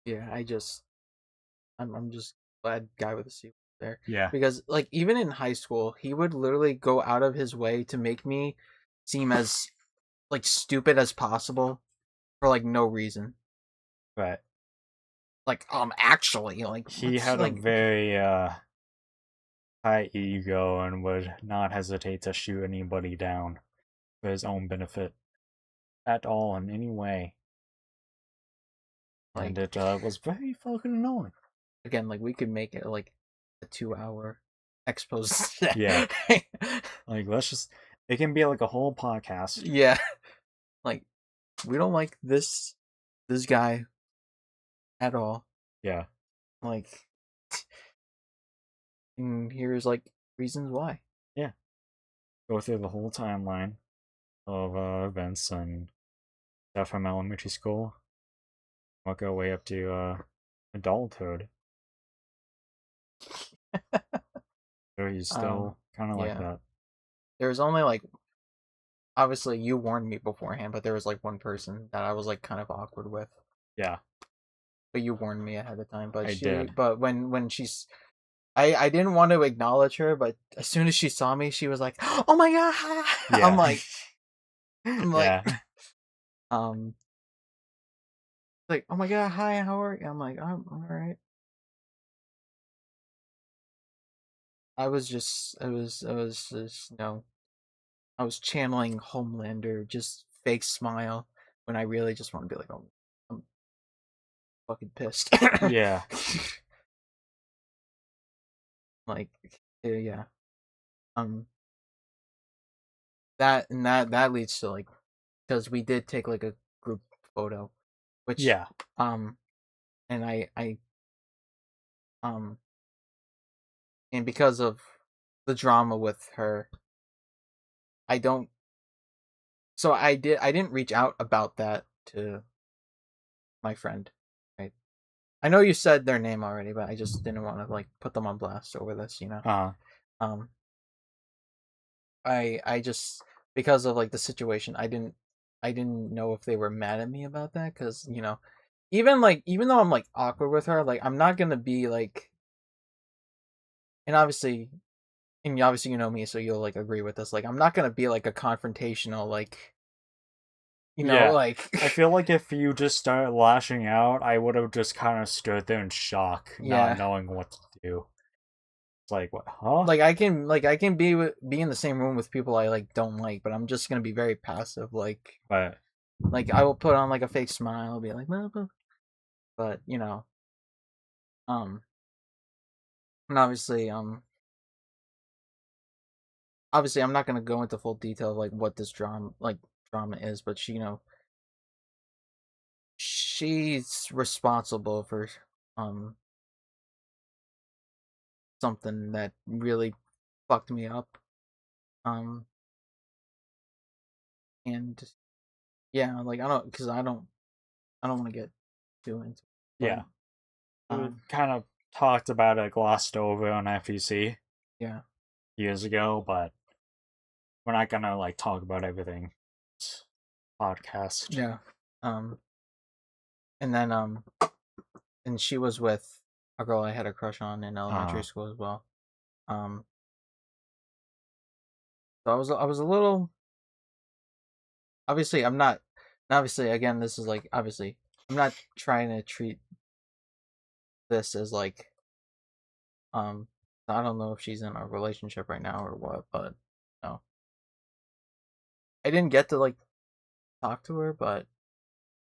yeah, I'm just glad guy with the C there. yeah, Because like even in high school, he would literally go out of his way to make me seem as like stupid as possible for like no reason. right. Like actually like He had like a very high ego and would not hesitate to shoot anybody down for his own benefit at all in any way. And it was very fucking annoying. Again, like we could make it like a 2-hour expose. Yeah. Like it can be like a whole podcast. Yeah. Like we don't like this guy at all. Yeah. Like and here's like reasons why. Yeah. Go through the whole timeline of events and stuff from elementary school. Work our way up to adulthood. So he's still kind of like that. There was only like, obviously you warned me beforehand, but there was like one person that I was like kind of awkward with. Yeah. But you warned me ahead of time. But I did. But when she's, I didn't want to acknowledge her, but as soon as she saw me, she was like, "Oh my god!" Yeah. I'm like, yeah. Like, "Oh my god, hi, how are you?" I'm like, "I'm all right." I was just, I was channeling Homelander, just fake smile, when I really just want to be like, "Oh, I'm fucking pissed." Yeah. Like, yeah. That leads to like, because we did take like a group photo, which Yeah. and and because of the drama with her, I don't. So I didn't reach out about that to my friend. Right. I know you said their name already, but I just didn't want to like put them on blast over this, you know. Um. I just, because of like the situation, I didn't know if they were mad at me about that, because even though I'm like awkward with her, like I'm not gonna be like, and obviously, you know me, so you'll like agree with this. Like I'm not gonna be like a confrontational, like Yeah. I like feel like if you just started lashing out, I would have just kind of stood there in shock, not yeah. knowing what to do. It's like, what, huh? I can be in the same room with people I like don't like, but I'm just gonna be very passive. But Like I will put on like a fake smile, be like, but um, and obviously I'm not gonna go into full detail of like what this drama is, but she's responsible for um something that really fucked me up. Um, and yeah, like I don't want to get too into it, but yeah, we um, kind of talked about it, glossed over on FEC yeah, years ago, but we're not gonna like talk about everything. It's podcast. yeah. Um, and then and she was with a girl I had a crush on in elementary Uh, school as well. Um, so I was a little, obviously I'm not, and obviously again this is like, obviously I'm not trying to treat this as like, um I don't know if she's in a relationship right now or what, but no, I didn't get to like talk to her, but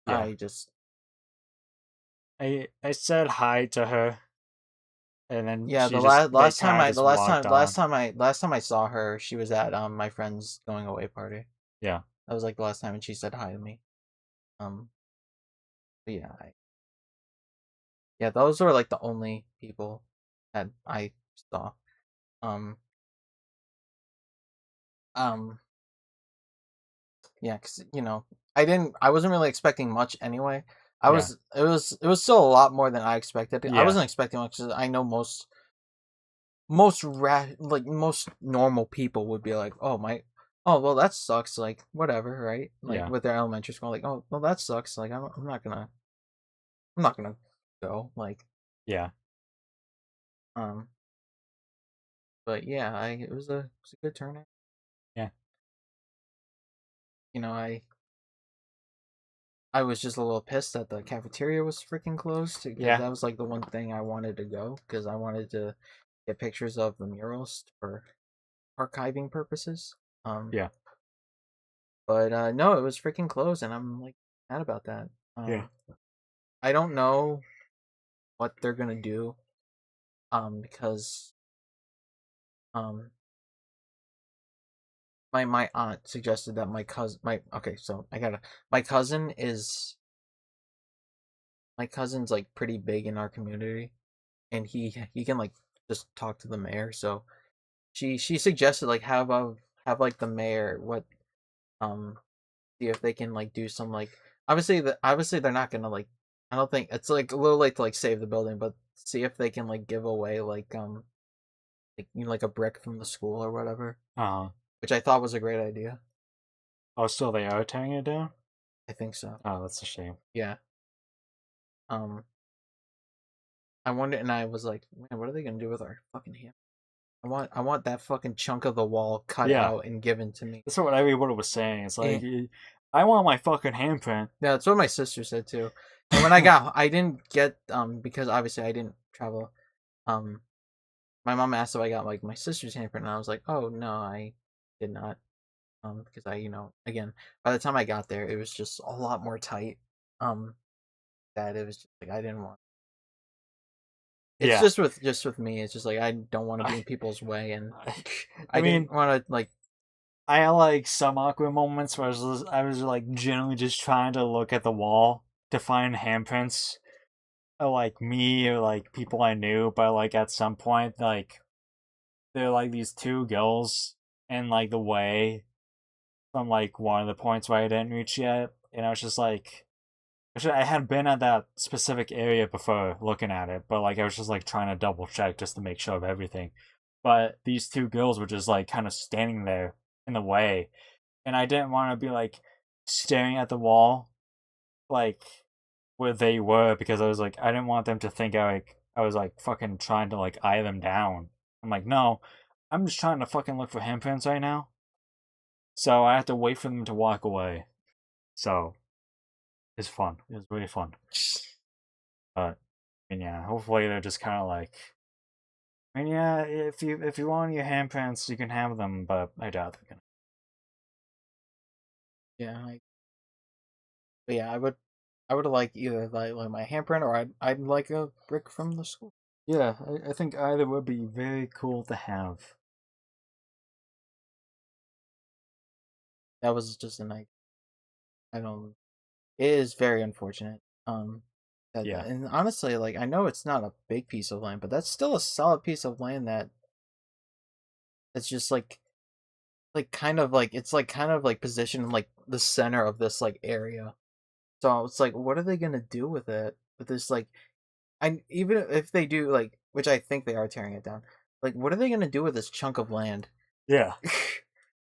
yeah, I just I said hi to her, and then yeah, she just they last time kind of I just walked on. last time I saw her, she was at my friend's going away party. Yeah, That was like the last time, and she said hi to me. Um, but yeah, those were like the only people that I saw. Um, um, yeah, because I wasn't really expecting much anyway. yeah, It was still a lot more than I expected. I yeah, wasn't expecting much 'cause I know most normal people would be like, oh well, that sucks, like whatever, right? Like yeah, with their elementary school, like, oh well, that sucks, like I'm not gonna go, like, yeah, um but yeah, I it was a good turnout. yeah, you know I I was just a little pissed that the cafeteria was freaking closed, because yeah, that was like the one thing I wanted to go, because I wanted to get pictures of the murals for archiving purposes. Um, yeah, but no, it was freaking closed, and I'm like mad about that. yeah, I don't know what they're gonna do. Because um, my aunt suggested that my okay, so I gotta my cousin is my cousin's like pretty big in our community, and he can like just talk to the mayor. So she suggested like have like the mayor um see if they can like do some like, obviously they're not gonna like, I don't think it's like a little late to like save the building, but see if they can like give away like like a brick from the school or whatever, uh-huh. which I thought was a great idea. Oh, so they are tearing it down? I think so. Oh, that's a shame. Yeah. Um I wonder, and I was like, man, what are they gonna do with our fucking hand? I want that fucking chunk of the wall cut Yeah, out and given to me. that's what everybody was saying. It's like, And I want my fucking handprint. yeah, that's what my sister said too. And I didn't get, because obviously I didn't travel. Um, my mom asked if I got like my sister's handprint, and I was like, oh no, I did not. Because again, by the time I got there, it was just a lot more tight. Um, that it was just like I didn't want. It's Yeah. just with me. It's just like I don't want to be in I, people's way, and I I mean, didn't want to like. I had like some awkward moments where I was like generally just trying to look at the wall to find handprints of like me or like people I knew, but like at some point, like there are like these two girls in like the way from like one of the points where I didn't reach yet, and I was just like, actually, I had been at that specific area before looking at it, but like I was just like trying to double check just to make sure of everything. But these two girls were just like kind of standing there in the way, and I didn't want to be like staring at the wall, like where they were because I was like, I didn't want them to think I was like fucking trying to like eye them down. I'm like, no, I'm just trying to fucking look for handprints right now. So I have to wait for them to walk away. So it's fun. It was really fun. But I mean, yeah, hopefully they're just kind of like, I mean, yeah, if you want your handprints, you can have them, but I doubt they're gonna. Yeah, but yeah, I would like either like my handprint or I'd like a brick from the school. Yeah, I think either would be very cool to have. That was just a night. I don't. It is very unfortunate. Yeah, And honestly, like I know it's not a big piece of land, but that's still a solid piece of land that's just kind of like it's like kind of like positioned in like the center of this like area. So it's like, what are they gonna do with it? With this like, and even if they do like, which I think they are tearing it down. Like, what are they gonna do with this chunk of land? yeah,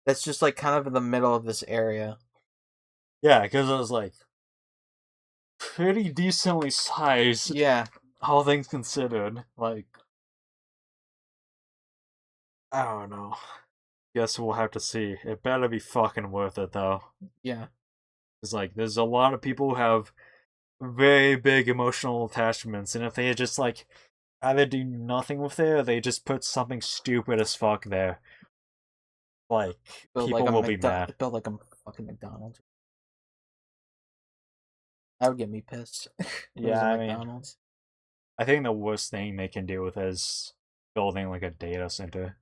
That's just like kind of in the middle of this area. yeah. Because it was like pretty decently sized, Yeah, all things considered. Like, I don't know. Guess we'll have to see. It better be fucking worth it though. yeah. Cause like, there's a lot of people who have very big emotional attachments, and if they just like either do nothing with it or they just put something stupid as fuck there, like people will be mad. Build like a fucking McDonald's. That would get me pissed. If it was Yeah, a I mean, McDonald's. I think the worst thing they can do with it is building like a data center.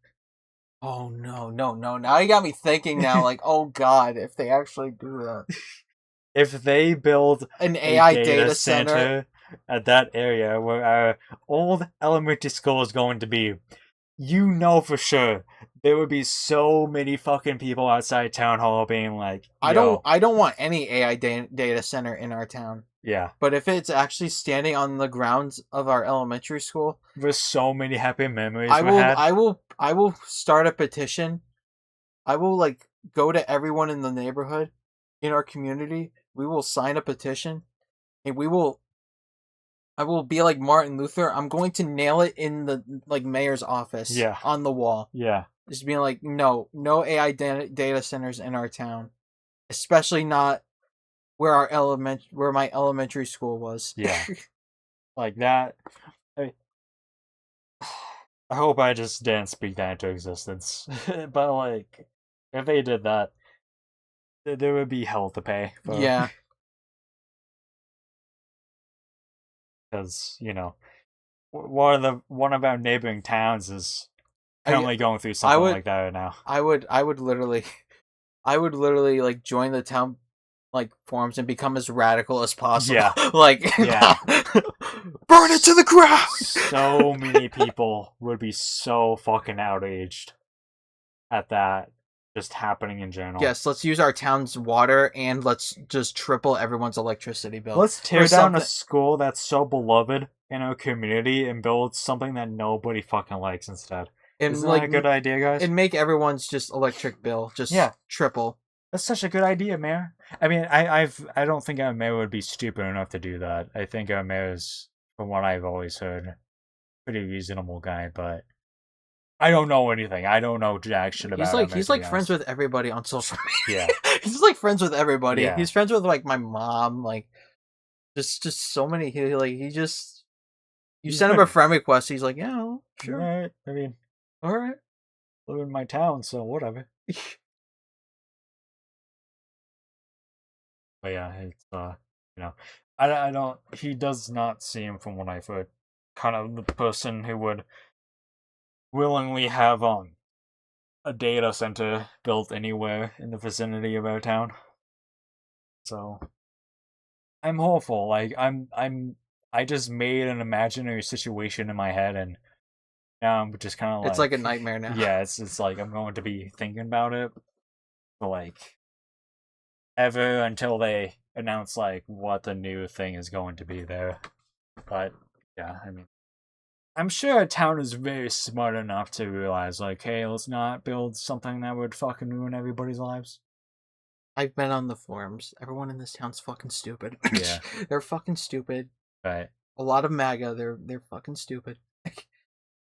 Oh no, no, no! Now you got me thinking. Now, like, oh god, if they actually do that, If they build an a AI data data center. center at that area where our old elementary school is going to be, you know for sure there would be so many fucking people outside town hall being like, yo, I don't want any AI data center in our town. yeah, But if it's actually standing on the grounds of our elementary school, there's so many happy memories we had. I will start a petition. I will like go to everyone in the neighborhood, in our community. We will sign a petition, and I will be like Martin Luther. I'm going to nail it in the like mayor's office Yeah, on the wall. yeah, Just being like, no, no AI data centers in our town, especially not where my elementary school was. yeah, like that. I, I hope I just didn't speak that into existence, but like, if they did that, there would be hell to pay for. Yeah, Because one of our neighboring towns is I currently going through I something would like that right now. I would literally I would literally like join the town like forums and become as radical as possible. Yeah, Like, yeah. burn it to the ground. So many people would be so fucking outraged at that just happening in general. Yes, let's use our town's water and let's just triple everyone's electricity bill. Let's tear Or down a something. school that's so beloved in our community and build something that nobody fucking likes instead. And Isn't like that a good idea, guys? and make everyone's just electric bill just Yeah. triple. That's such a good idea, Mayor. I mean, I don't think our mayor would be stupid enough to do that. I think our mayor is, from what I've always heard, pretty reasonable guy, but I don't know anything. I don't know jack shit about him. He's like friends with everybody on social media. Yeah. He's like friends with everybody. Yeah. He's friends with like my mom, like just so many he just you He's send him a good. friend request, he's like, yeah, well, sure. Right. I mean, All right. live in my town, so whatever. But yeah, it's I don't. He does not seem, from what I've heard, kind of the person who would willingly have a data center built anywhere in the vicinity of our town. So I'm hopeful. Like I just made an imaginary situation in my head, and now I'm just kind of like, It's like a nightmare now. Yeah, it's like I'm going to be thinking about it, but like ever until they announce like what the new thing is going to be there. But yeah, I mean, I'm sure a town is very smart enough to realize like, hey, let's not build something that would fucking ruin everybody's lives. I've been on the forums. Everyone in this town's fucking stupid. Yeah. They're fucking stupid. Right. A lot of MAGA. They're fucking stupid.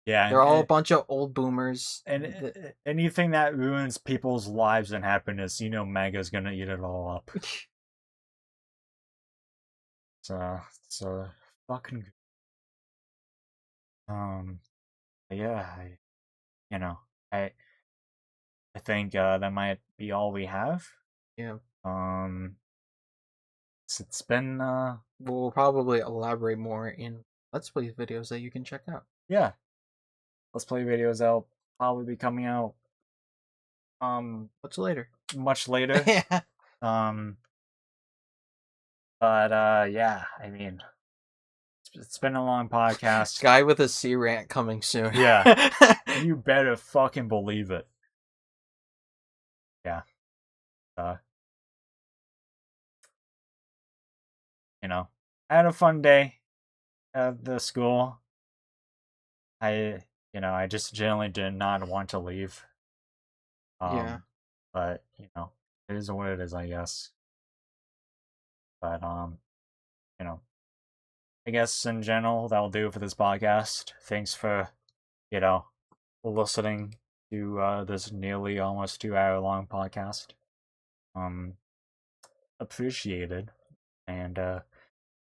Yeah, They're all a bunch of old boomers. and anything that ruins people's lives and happiness, MAGA's gonna eat it all up. So fucking yeah, you know, I I think that might be all we have. Yeah. Um, it's been We'll probably elaborate more in Let's Play videos that you can check out. yeah, let's play videos that'll probably be coming out What's later? much later. Yeah. Um, but yeah, I mean, it's been a long podcast. Guy with a C rant coming soon. Yeah, you better fucking believe it. Yeah. I had a fun day at the school. I just generally did not want to leave. Yeah. But it is what it is, I guess. But you know, I guess in general that'll do for this podcast. Thanks for, you know, listening to this nearly almost 2 hour long podcast. Appreciated. And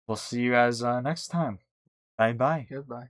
we'll see you guys next time. Bye bye. Goodbye.